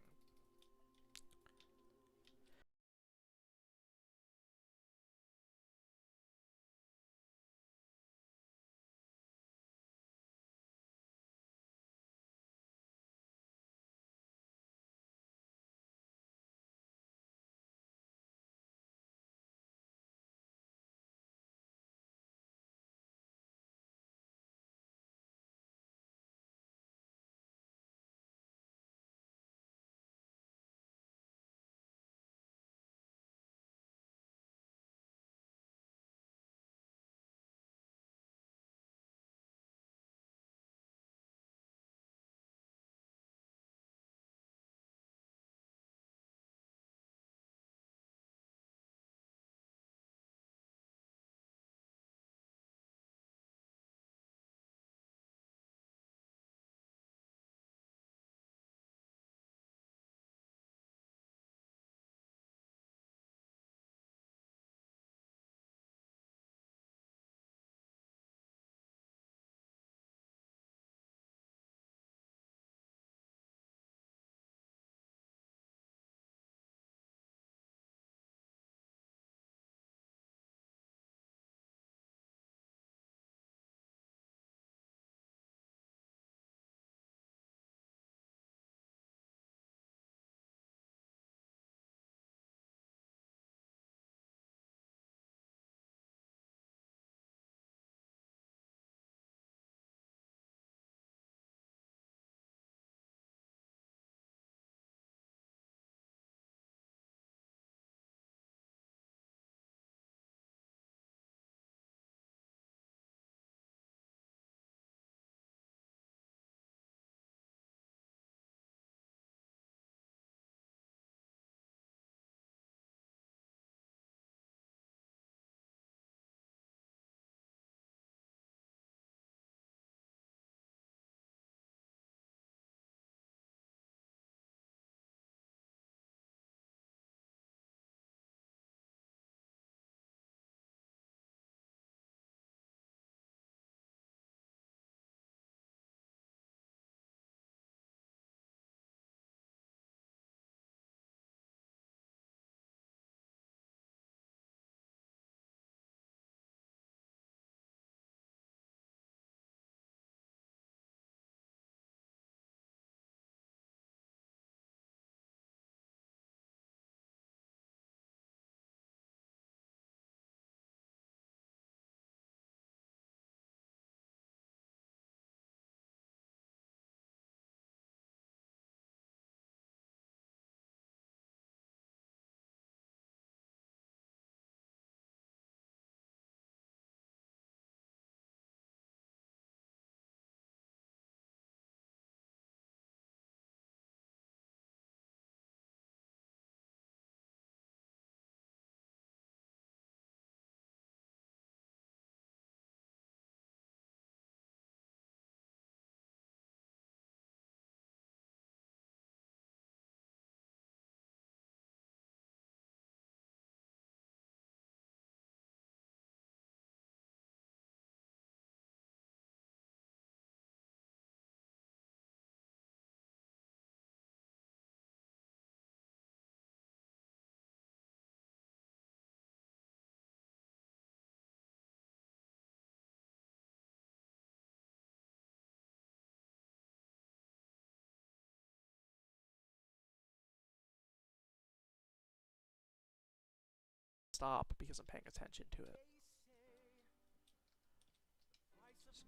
stop because I'm paying attention to it.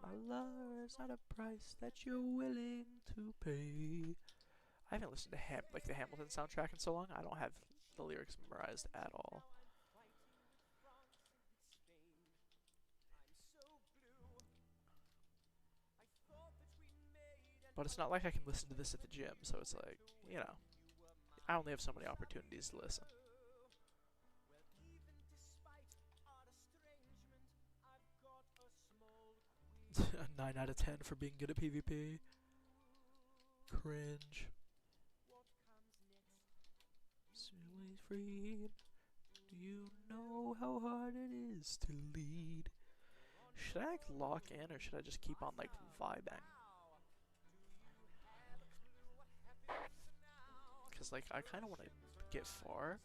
My love is not a price that you're willing to pay. I haven't listened to the Hamilton soundtrack in so long. I don't have the lyrics memorized at all. But it's not like I can listen to this at the gym, so it's like, you know, I only have so many opportunities to listen. A 9 out of 10 for being good at PvP. Cringe. Silly freed. Do you know how hard it is to lead? Should I like lock in or should I just keep on like vibing? Because like I kind of want to get far.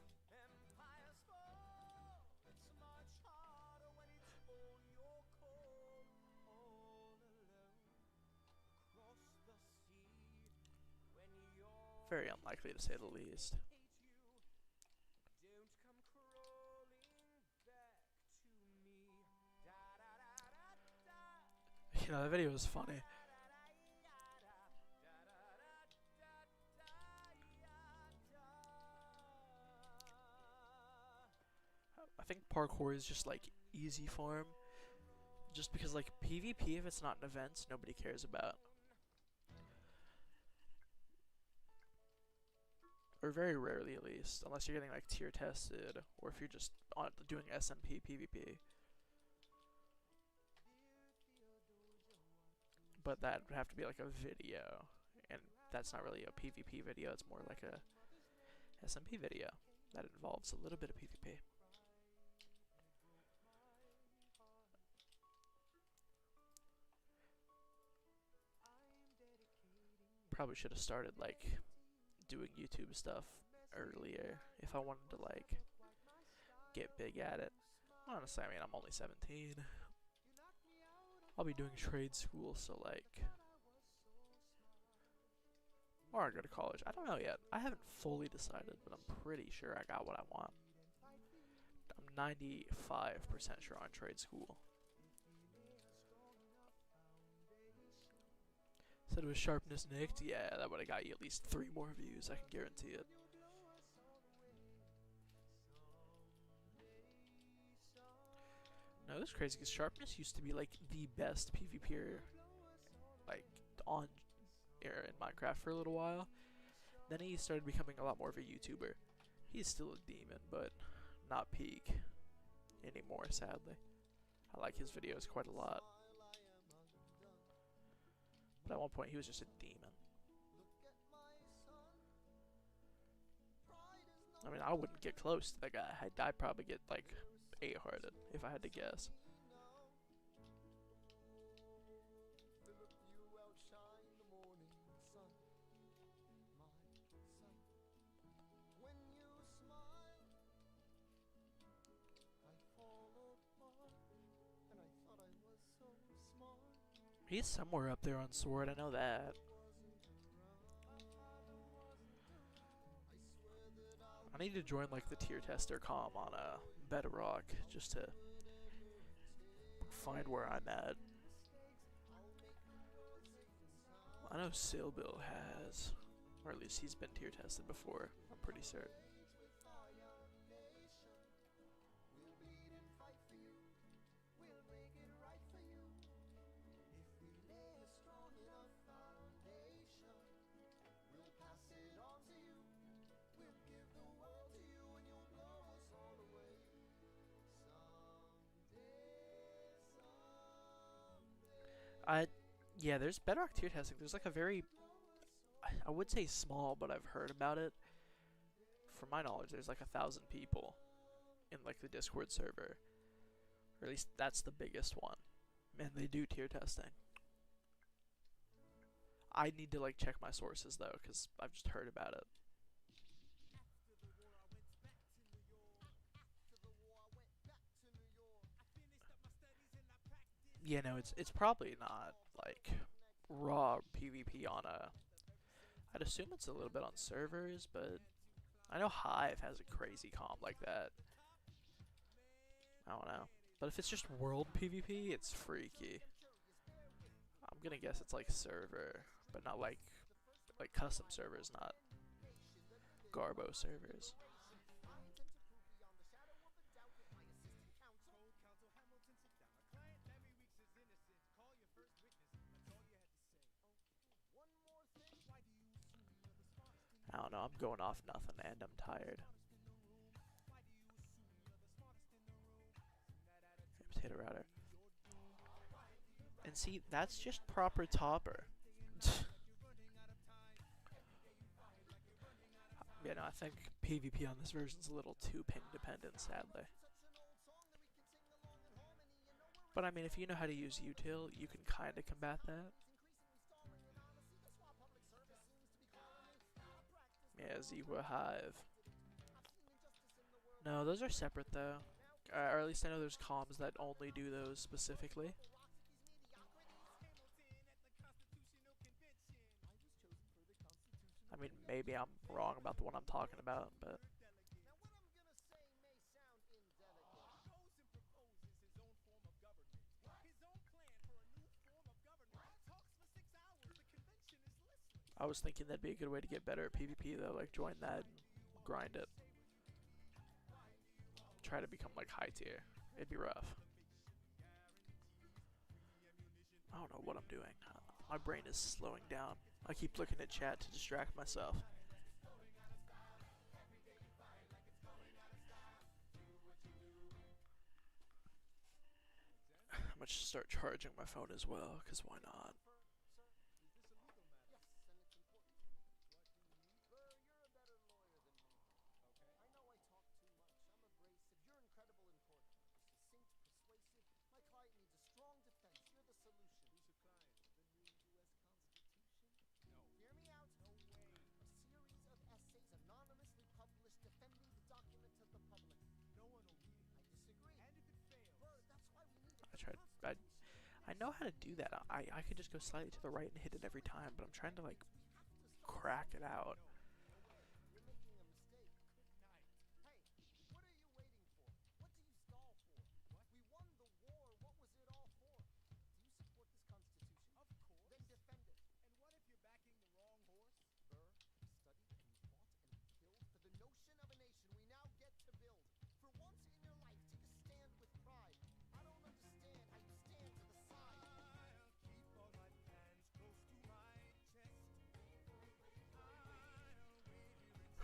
Very unlikely to say the least. You know, that video was funny. I think parkour is just like easy form. Just because like PvP, if it's not in events, nobody cares about. Or very rarely at least, unless you're getting like tier tested, or if you're just doing SMP PvP. But that would have to be like a video, and that's not really a PvP video, it's more like a SMP video that involves a little bit of PvP. Probably should have started like doing YouTube stuff earlier if I wanted to like get big at it. Honestly, I mean, I'm only 17. I'll be doing trade school, so like, or I go to college. I don't know yet. I haven't fully decided, but I'm pretty sure I got what I want. I'm 95% sure on trade school. Said it was sharpness nicked. Yeah, that would have got you at least 3 more views. I can guarantee it. No, it was crazy because sharpness used to be like the best PvPer like on air in Minecraft for a little while. Then he started becoming a lot more of a YouTuber. He's still a demon, but not peak anymore, sadly. I like his videos quite a lot. But at one point he was just a demon. I mean, I wouldn't get close to the guy. I'd probably get like 8-hearted if I had to guess. He's somewhere up there on Sword, I know that. I need to join like the tier tester comm on Bedrock just to find where I'm at. I know Sailbill has, or at least he's been tier tested before, I'm pretty certain. Yeah, there's Bedrock tier testing. There's like a very, I would say small, but I've heard about it. From my knowledge, there's like 1,000 people in like the Discord server, or at least that's the biggest one. And they do tier testing. I need to like check my sources though, because I've just heard about it. Yeah, no, it's probably not like raw PvP on a. I'd assume it's a little bit on servers, but I know Hive has a crazy comp like that. I don't know. But if it's just world PvP, it's freaky. I'm gonna guess it's like server, but not like custom servers, not Garbo servers. I don't know, I'm going off nothing and I'm tired. Potato router. And see, that's just proper topper. Yeah, no, I think PvP on this version's a little too ping dependent, sadly. But I mean, if you know how to use util, you can kind of combat that. Yeah, Zebra Hive. No, those are separate though. Or at least I know there's comms that only do those specifically. I mean, maybe I'm wrong about the one I'm talking about, but I was thinking that'd be a good way to get better at PvP though, like join that and grind it. Try to become like high tier. It'd be rough. I don't know what I'm doing. My brain is slowing down. I keep looking at chat to distract myself. I'm gonna start charging my phone as well, because why not? I know how to do that. I could just go slightly to the right and hit it every time, but I'm trying to like crack it out.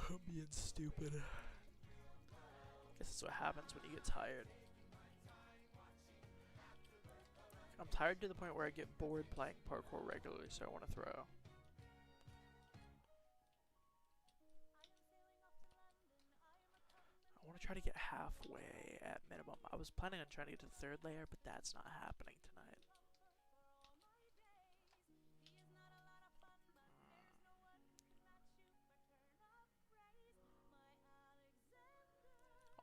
I'm being stupid. Guess that's what happens when you get tired. I'm tired to the point where I get bored playing parkour regularly, so I want to throw. I want to try to get halfway at minimum. I was planning on trying to get to the third layer, but that's not happening tonight.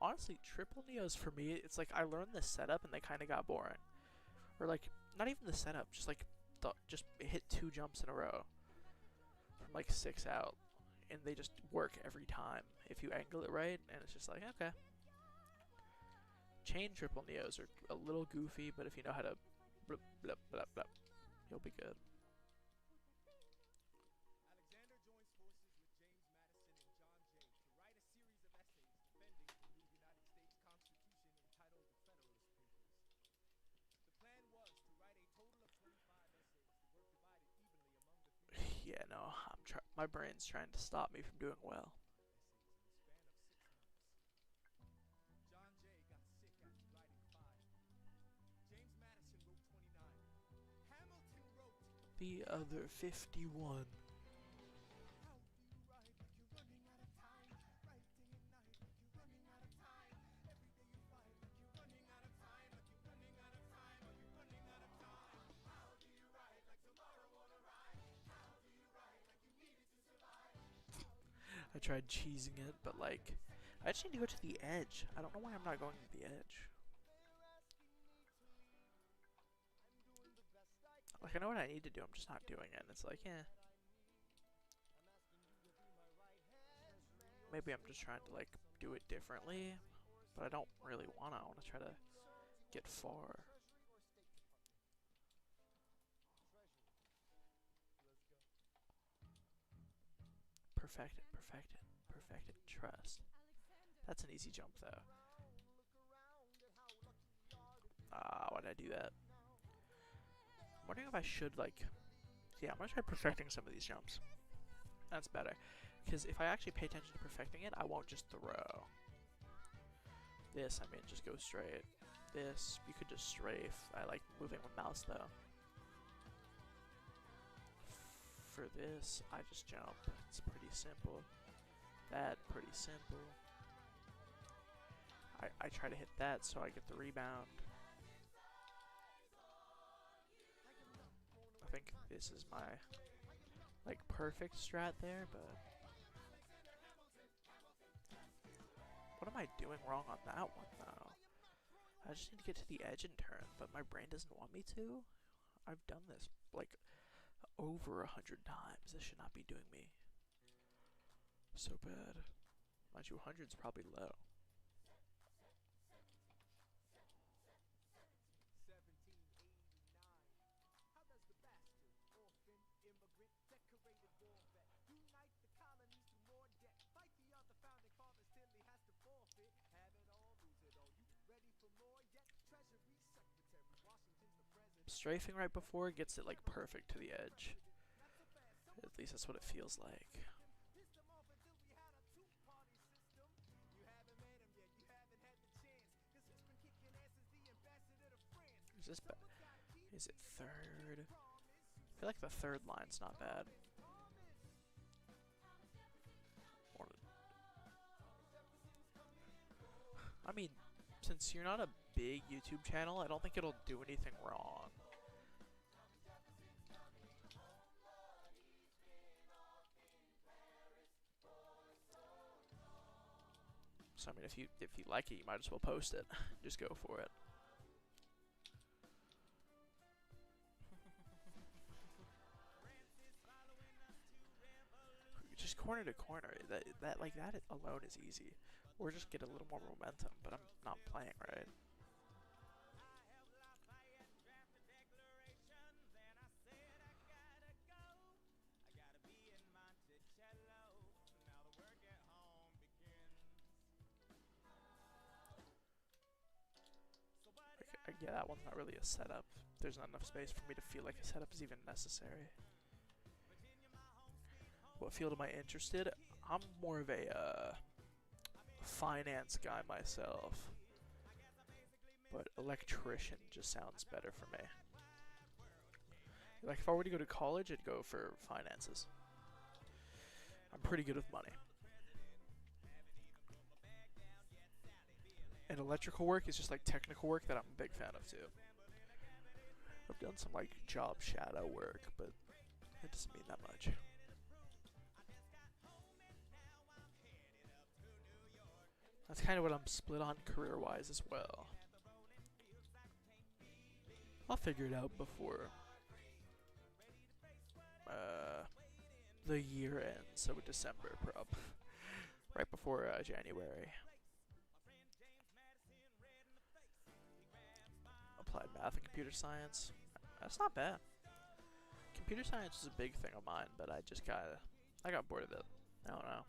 Honestly, triple neos for me, it's like I learned the setup and they kind of got boring. Or like, not even the setup, just like, just hit 2 jumps in a row from like 6 out, and they just work every time if you angle it right, and it's just like, okay. Chain triple neos are a little goofy, but if you know how to blip, blip, blip, blip, you'll be good. Yeah, no, my brain's trying to stop me from doing well. The other 51. I tried cheesing it, but like, I just need to go to the edge. I don't know why I'm not going to the edge. Like, I know what I need to do, I'm just not doing it. And it's like, eh. Maybe I'm just trying to, like, do it differently. But I don't really want to. I want to try to get far. Perfect it, perfect it, perfect it, trust. That's an easy jump though. Ah, why did I do that? I'm wondering if I should like... Yeah, I'm gonna try perfecting some of these jumps. That's better. Because if I actually pay attention to perfecting it, I won't just throw. This, I mean, just go straight. This, you could just strafe. I like moving with mouse though. For this, I just jump. It's pretty simple. That, pretty simple. I try to hit that so I get the rebound. I think this is my, like, perfect strat there, but... What am I doing wrong on that one, though? I just need to get to the edge and turn, but my brain doesn't want me to. I've done this, like, over 100 times. This should not be doing me so bad. Mind you, 100's probably low. Strafing right before gets it like perfect to the edge. At least that's what it feels like. Is this bad? Is it third? I feel like the third line's not bad. I mean, since you're not a big YouTube channel, I don't think it'll do anything wrong. So I mean, if you like it, you might as well post it. Just go for it. Just corner to corner. That alone is easy. Or just get a little more momentum. But I'm not playing right. Yeah, that one's not really a setup. There's not enough space for me to feel like a setup is even necessary. What field am I interested? I'm more of a finance guy myself. But electrician just sounds better for me. Like if I were to go to college, I'd go for finances. I'm pretty good with money. And electrical work is just like technical work that I'm a big fan of too. I've done some like job shadow work, but it doesn't mean that much. That's kind of what I'm split on career-wise as well. I'll figure it out before the year ends, so December probably. Right before January. Applied math and computer science. That's not bad. Computer science is a big thing of mine, but I got bored of it. I don't know.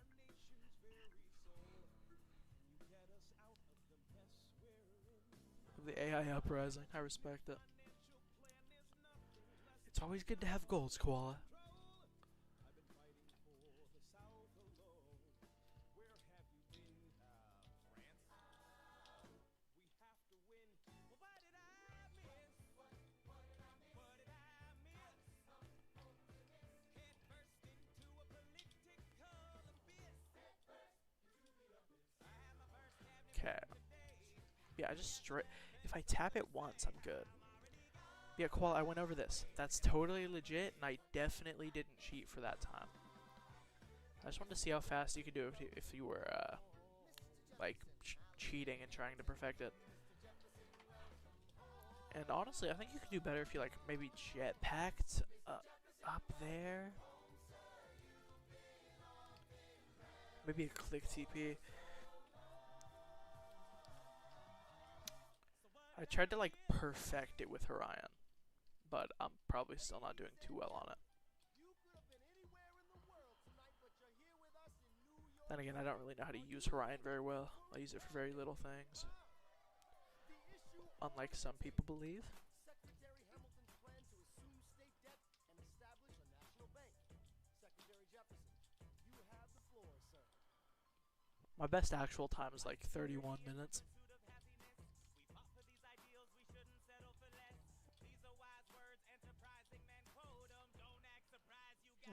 The AI uprising, I respect it. It's always good to have goals, Koala. Okay. Yeah, if I tap it once, I'm good. Yeah, Koala, I went over this. That's totally legit, and I definitely didn't cheat for that time. I just wanted to see how fast you could do it if you were, like, cheating and trying to perfect it. And honestly, I think you could do better if you, like, maybe jetpacked up there. Maybe a click TP. I tried to like perfect it with Orion, but I'm probably still not doing too well on it. Then again, I don't really know how to use Orion very well. I use it for very little things, unlike some people believe. My best actual time is like 31 minutes.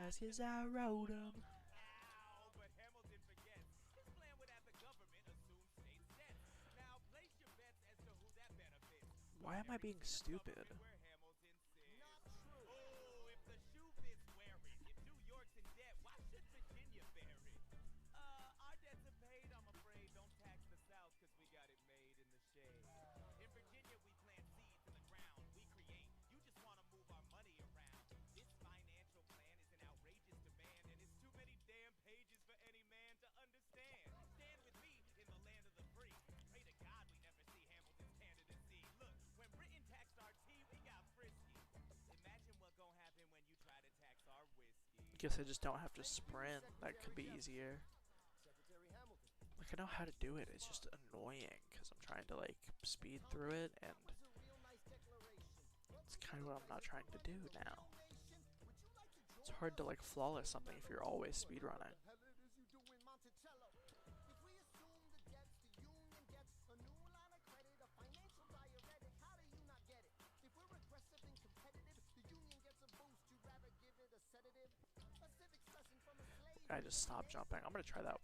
As is I wrote 'em. Why am I being stupid? Guess I just don't have to sprint. That could be easier. Like, I know how to do it. It's just annoying because I'm trying to like speed through it, and it's kind of what I'm not trying to do now. It's hard to like flawless something if you're always speedrunning. I just stopped jumping. I'm gonna try that.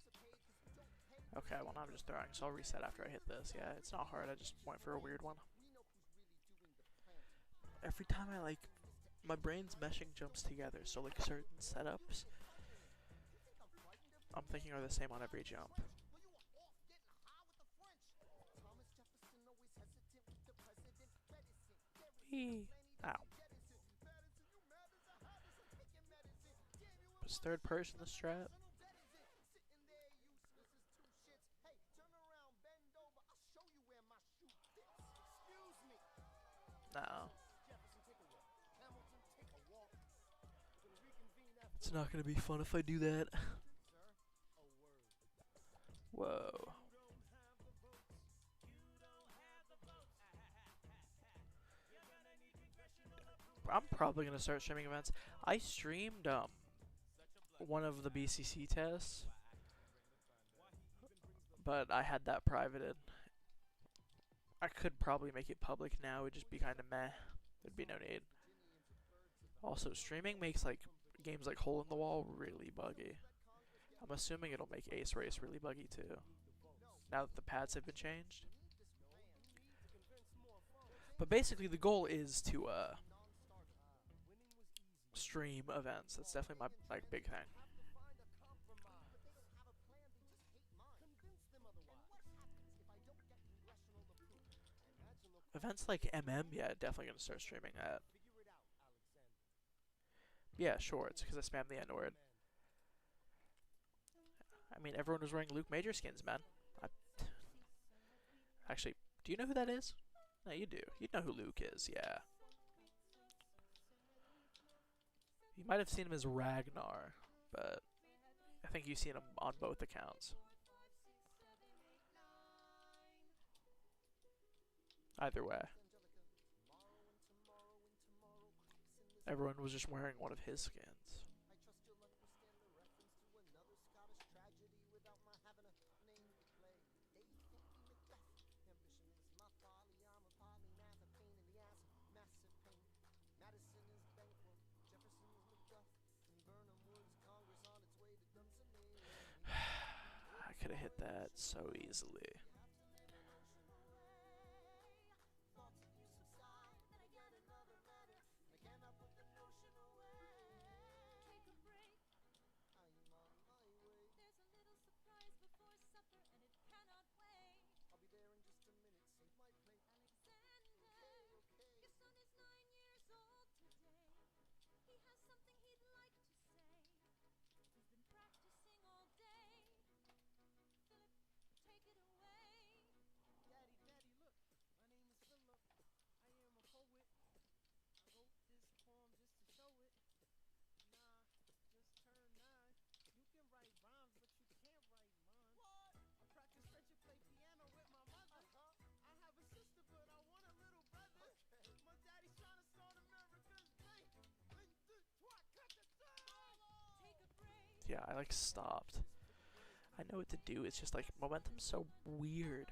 Okay, well now I'm just throwing, so I'll reset after I hit this. Yeah, it's not hard. I just went for a weird one. Every time I like, my brain's meshing jumps together, so like certain setups, I'm thinking are the same on every jump. Eee. Ow. Is third person the strat? No. It's not gonna be fun if I do that. Whoa. I'm probably gonna start streaming events. I streamed one of the BCC tests, but I had that privated. I could probably make it public now. It'd just be kind of meh. There'd be no need. Also, streaming makes like games like Hole in the Wall really buggy. I'm assuming it'll make Ace Race really buggy too, now that the pads have been changed. But basically, the goal is to stream events. That's definitely my like big thing. Events like yeah, definitely gonna start streaming that. Yeah, sure. It's because I spammed the N word. I mean, everyone was wearing Luke Major skins, man. I... Actually, do you know who that is? No, you do. You know who Luke is, yeah. You might have seen him as Ragnar, but I think you've seen him on both accounts. Either way. Everyone was just wearing one of his skins. I could have hit that so easily. Yeah, I like stopped. I know what to do. It's just like momentum's so weird.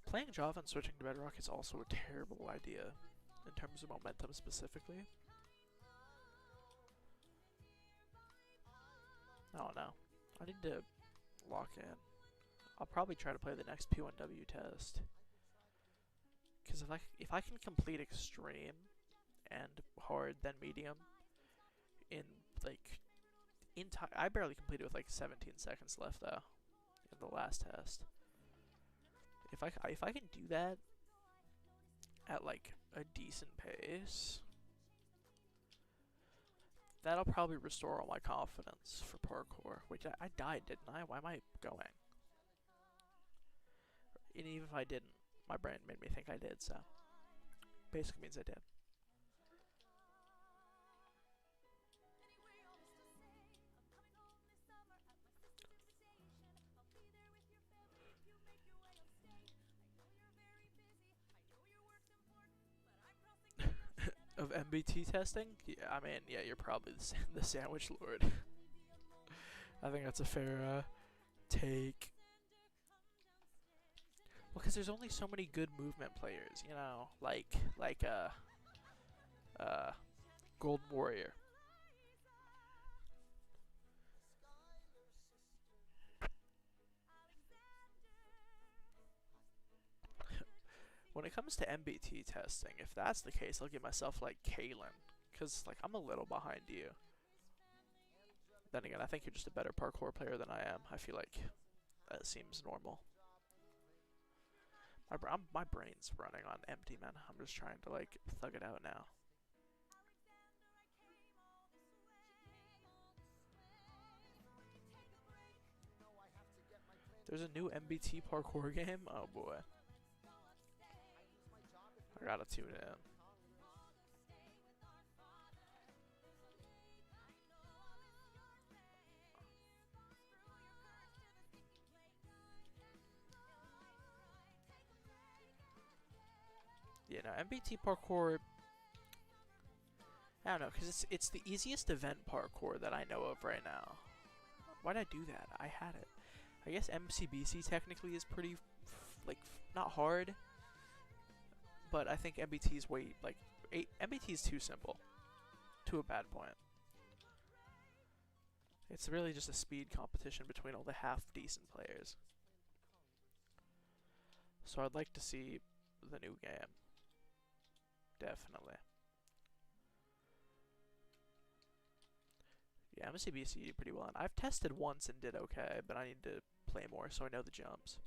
Playing Java and switching to Bedrock is also a terrible idea in terms of momentum specifically. I don't know. I need to lock in. I'll probably try to play the next P1W test. Because if I can complete extreme and hard then medium in like I barely completed with like 17 seconds left though in the last test. If I can do that at like a decent pace, that'll probably restore all my confidence for parkour. Which I died, didn't I? Why am I going? And even if I didn't, my brain made me think I did, so basically means I did. Of MBT testing? Yeah, I mean, yeah, you're probably the sandwich lord. I think that's a fair take. Well, because there's only so many good movement players, you know, like Golden Warrior. When it comes to MBT testing, if that's the case, I'll give myself like Kalen, because like I'm a little behind you. Then again, I think you're just a better parkour player than I am. I feel like that seems normal. My brain's running on empty, man. I'm just trying to like thug it out now. There's a new MBT parkour game? Oh boy. I gotta tune in. Yeah, no, MBT parkour, I don't know, because it's the easiest event parkour that I know of right now. Why'd I do that? I had it. I guess MCBC technically is pretty, like, not hard, but I think MBT is way, like, MBT is too simple, to a bad point. It's really just a speed competition between all the half-decent players. So I'd like to see the new game. Definitely. Yeah, MCBC did pretty well. And I've tested once and did okay, but I need to play more so I know the jumps.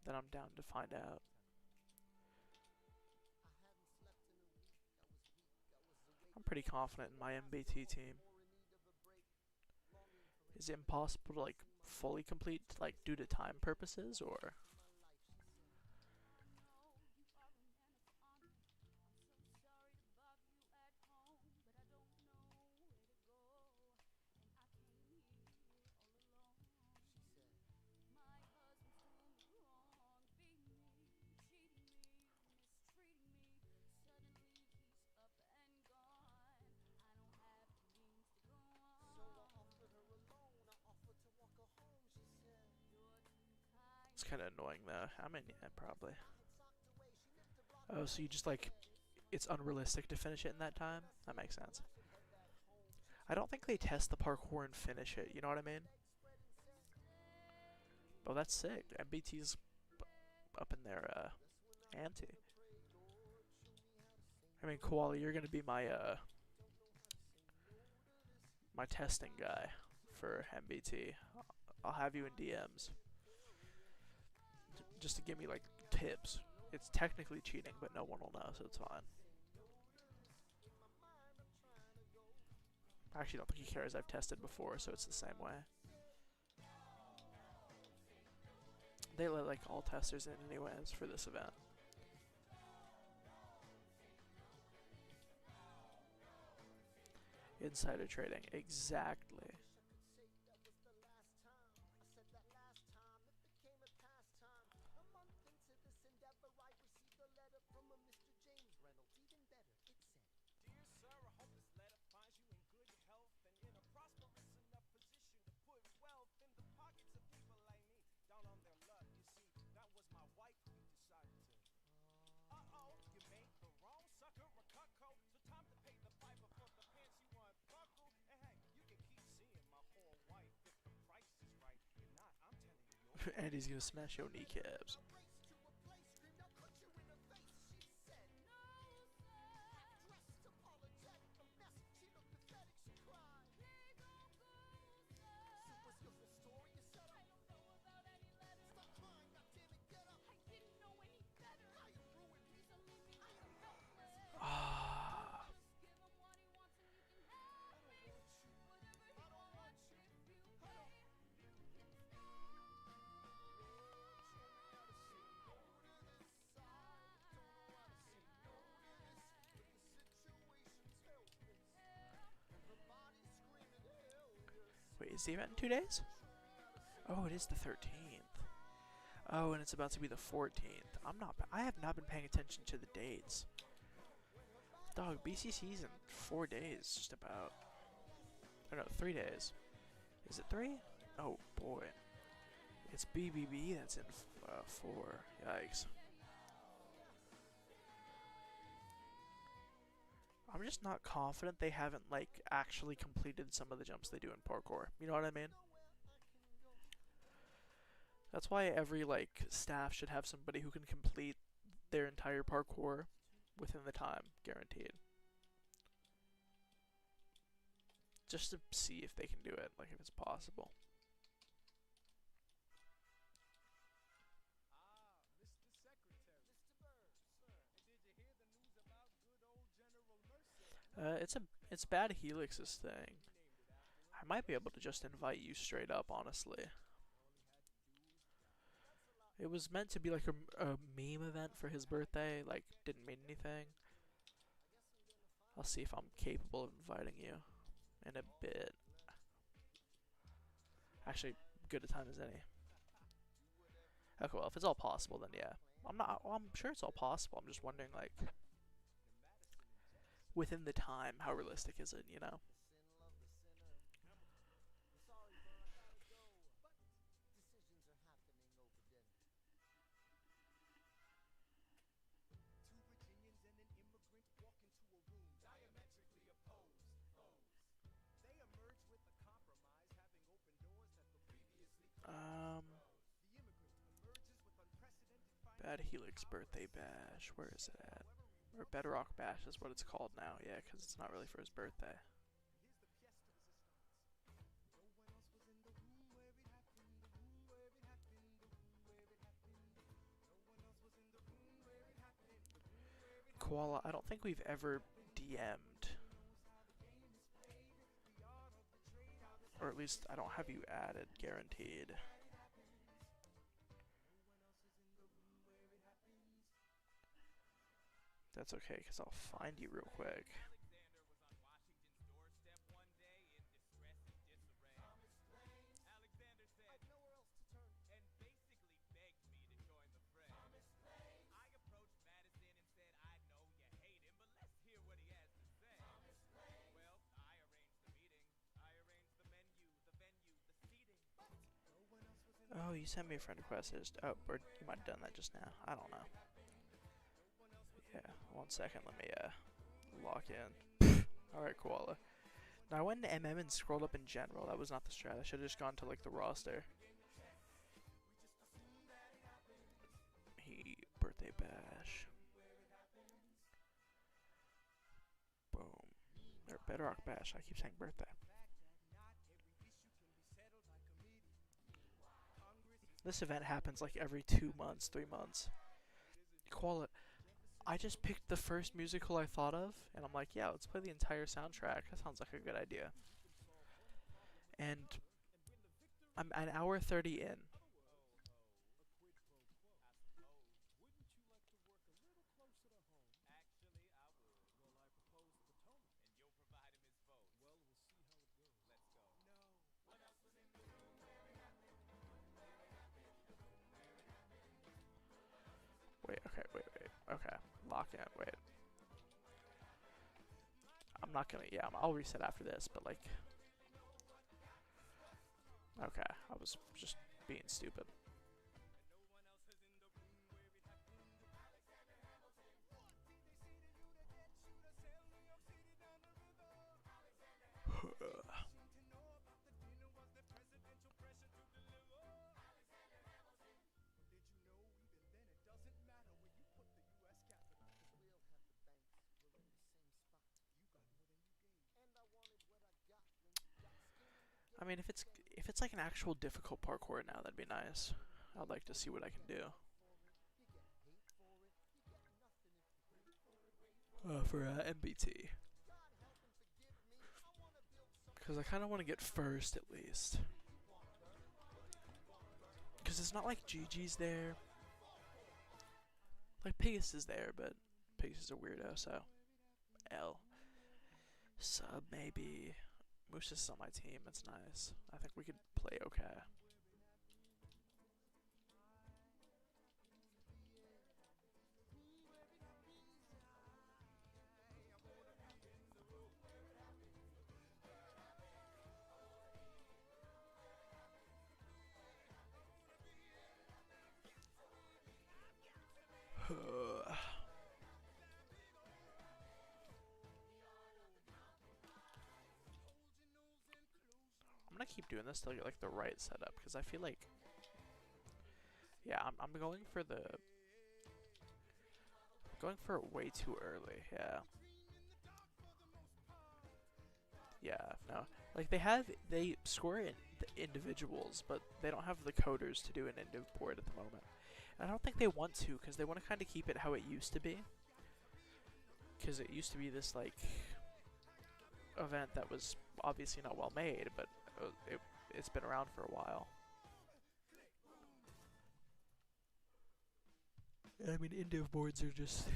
Then I'm down to find out. I'm pretty confident in my MBT team. Is it impossible to like fully complete like due to time purposes or? It's kind of annoying though. I mean, yeah, probably. Oh, so you just like, it's unrealistic to finish it in that time? That makes sense. I don't think they test the parkour and finish it, you know what I mean? Oh, that's sick. MBT's up in their ante. I mean, Koala, you're gonna be my testing guy for MBT. I'll have you in DMs just to give me like tips. It's technically cheating, but no one will know, so it's fine. I actually don't think he cares. I've tested before, so it's the same way. They let like all testers in anyways for this event. Insider trading, exactly. And he's gonna smash your kneecaps. Ah. Wait, is the event in 2 days? Oh, it is the 13th. Oh, and it's about to be the 14th. I have not been paying attention to the dates. Dog, BCC's in 4 days, just about. Oh no, 3 days. Is it 3? Oh boy. It's BBB that's in 4. Yikes. I'm just not confident they haven't, like, actually completed some of the jumps they do in parkour. You know what I mean? That's why every, like, staff should have somebody who can complete their entire parkour within the time, guaranteed. Just to see if they can do it, like, if it's possible. It's Bad Helix's thing. I might be able to just invite you straight up, honestly. It was meant to be like a meme event for his birthday, like, didn't mean anything. I'll see if I'm capable of inviting you in a bit. Actually, good a time as any. Okay, well, if it's all possible, then yeah. Well, I'm sure it's all possible. I'm just wondering, like, within the time, how realistic is it, you know? Um, Bad Helix birthday bash. Where is it at? Or Bedrock bash is what it's called now. Yeah, because it's not really for his birthday. Koala, I don't think we've ever DM'd. Or at least I don't have you added, guaranteed. That's okay, because I'll find you real quick. Oh, you sent me a friend request. Oh, or you might have done that just now. I don't know. Yeah, 1 second. Let me lock in. Alright, Koala. Now I went into MM and scrolled up in general. That was not the strat. I should have just gone to like the roster. He birthday bash. Boom. Or Bedrock bash. I keep saying birthday. This event happens like every 2 months, 3 months. Koala, I just picked the first musical I thought of, and I'm like, yeah, let's play the entire soundtrack. That sounds like a good idea. And I'm an hour 30 in. not gonna. Yeah, I'll reset after this. But like, okay, I was just being stupid. I mean, if it's like an actual difficult parkour now, that'd be nice. I'd like to see what I can do. For MBT. Because I kind of want to get first at least. Because it's not like Gigi's there. Like Pigus is there, but Pigus is a weirdo, so L. Sub maybe. Moose is on my team, it's nice. I think we could play okay. I'm gonna keep doing this till I get like the right setup, because I feel like, yeah, I'm going for it way too early. Yeah. Yeah, no. Like they score in the individuals, but they don't have the coders to do an indiv board at the moment. And I don't think they want to, because they want to kind of keep it how it used to be. Because it used to be this like event that was obviously not well made, but it's been around for a while. I mean, indiv boards are just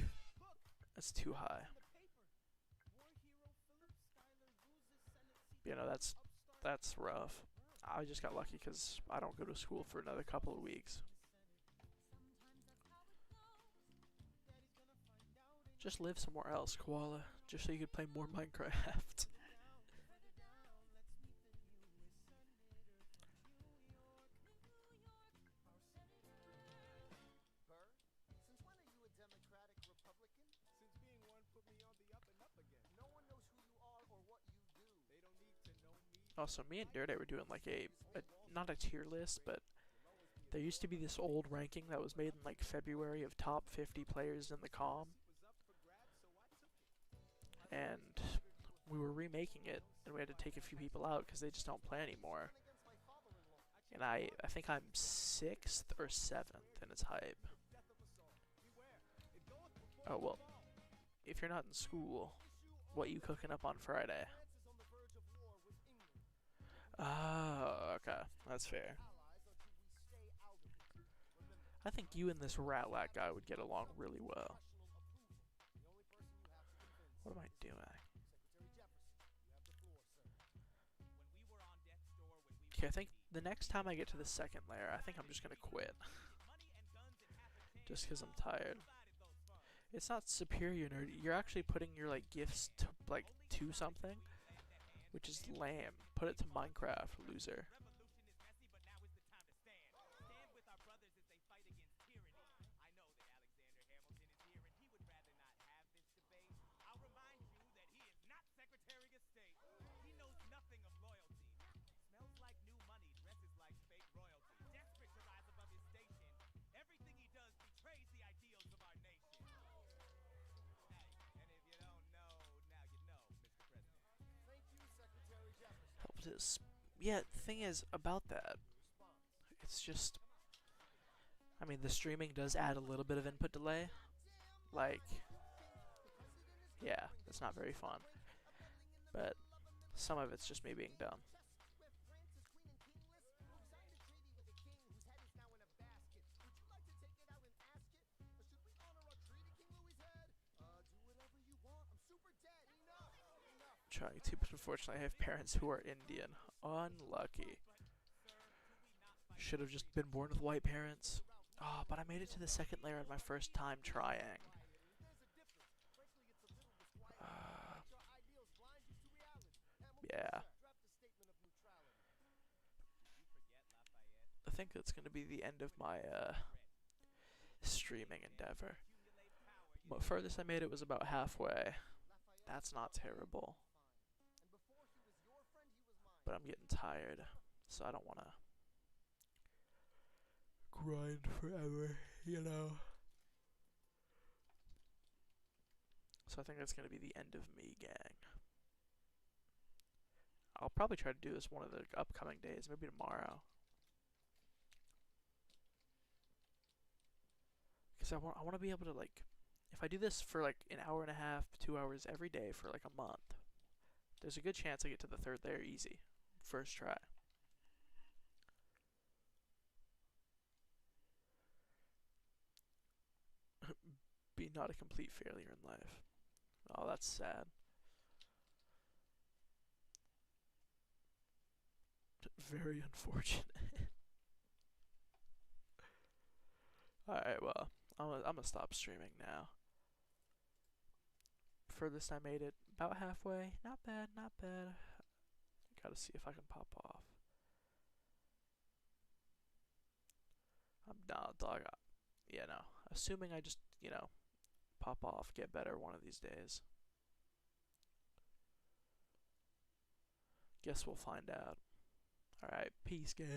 that's too high. You know, that's rough. I just got lucky because I don't go to school for another couple of weeks. Just live somewhere else, Koala, just so you could play more Minecraft. Also, me and Dirty were doing like not a tier list, but there used to be this old ranking that was made in like February of top 50 players in the com. And we were remaking it, and we had to take a few people out because they just don't play anymore. And I think I'm 6th or 7th in its hype. Oh, well, if you're not in school, what you cooking up on Friday? Oh, okay. That's fair. I think you and this Ratlat guy would get along really well. What am I doing? Okay, I think the next time I get to the second layer, I think I'm just gonna quit. Just because I'm tired. It's not superior nerdy. You're actually putting your like gifts to like to something, which is lame. Put it to Minecraft, loser. Yeah, the thing is about that, it's just, I mean, the streaming does add a little bit of input delay. Like, yeah, it's not very fun. But some of it's just me being dumb. Trying to, but unfortunately I have parents who are Indian. Unlucky. Should have just been born with white parents. Oh, but I made it to the second layer on my first time trying. Yeah. I think that's gonna be the end of my streaming endeavor. But furthest I made it was about halfway. That's not terrible. But I'm getting tired, so I don't wanna grind forever, you know. So I think that's gonna be the end of me, gang. I'll probably try to do this one of the upcoming days, maybe tomorrow. Because I want to be able to, like, if I do this for like an hour and a half, 2 hours every day for like a month, there's a good chance I get to the third layer easy. First try. Be not a complete failure in life. Oh, that's sad. Very unfortunate. Alright, well, I'm gonna stop streaming now. Furthest I made it, about halfway. Not bad, not bad. Gotta see if I can pop off. I'm nah, dog. Yeah, no. Assuming I just, pop off, get better one of these days. Guess we'll find out. Alright, peace, gang.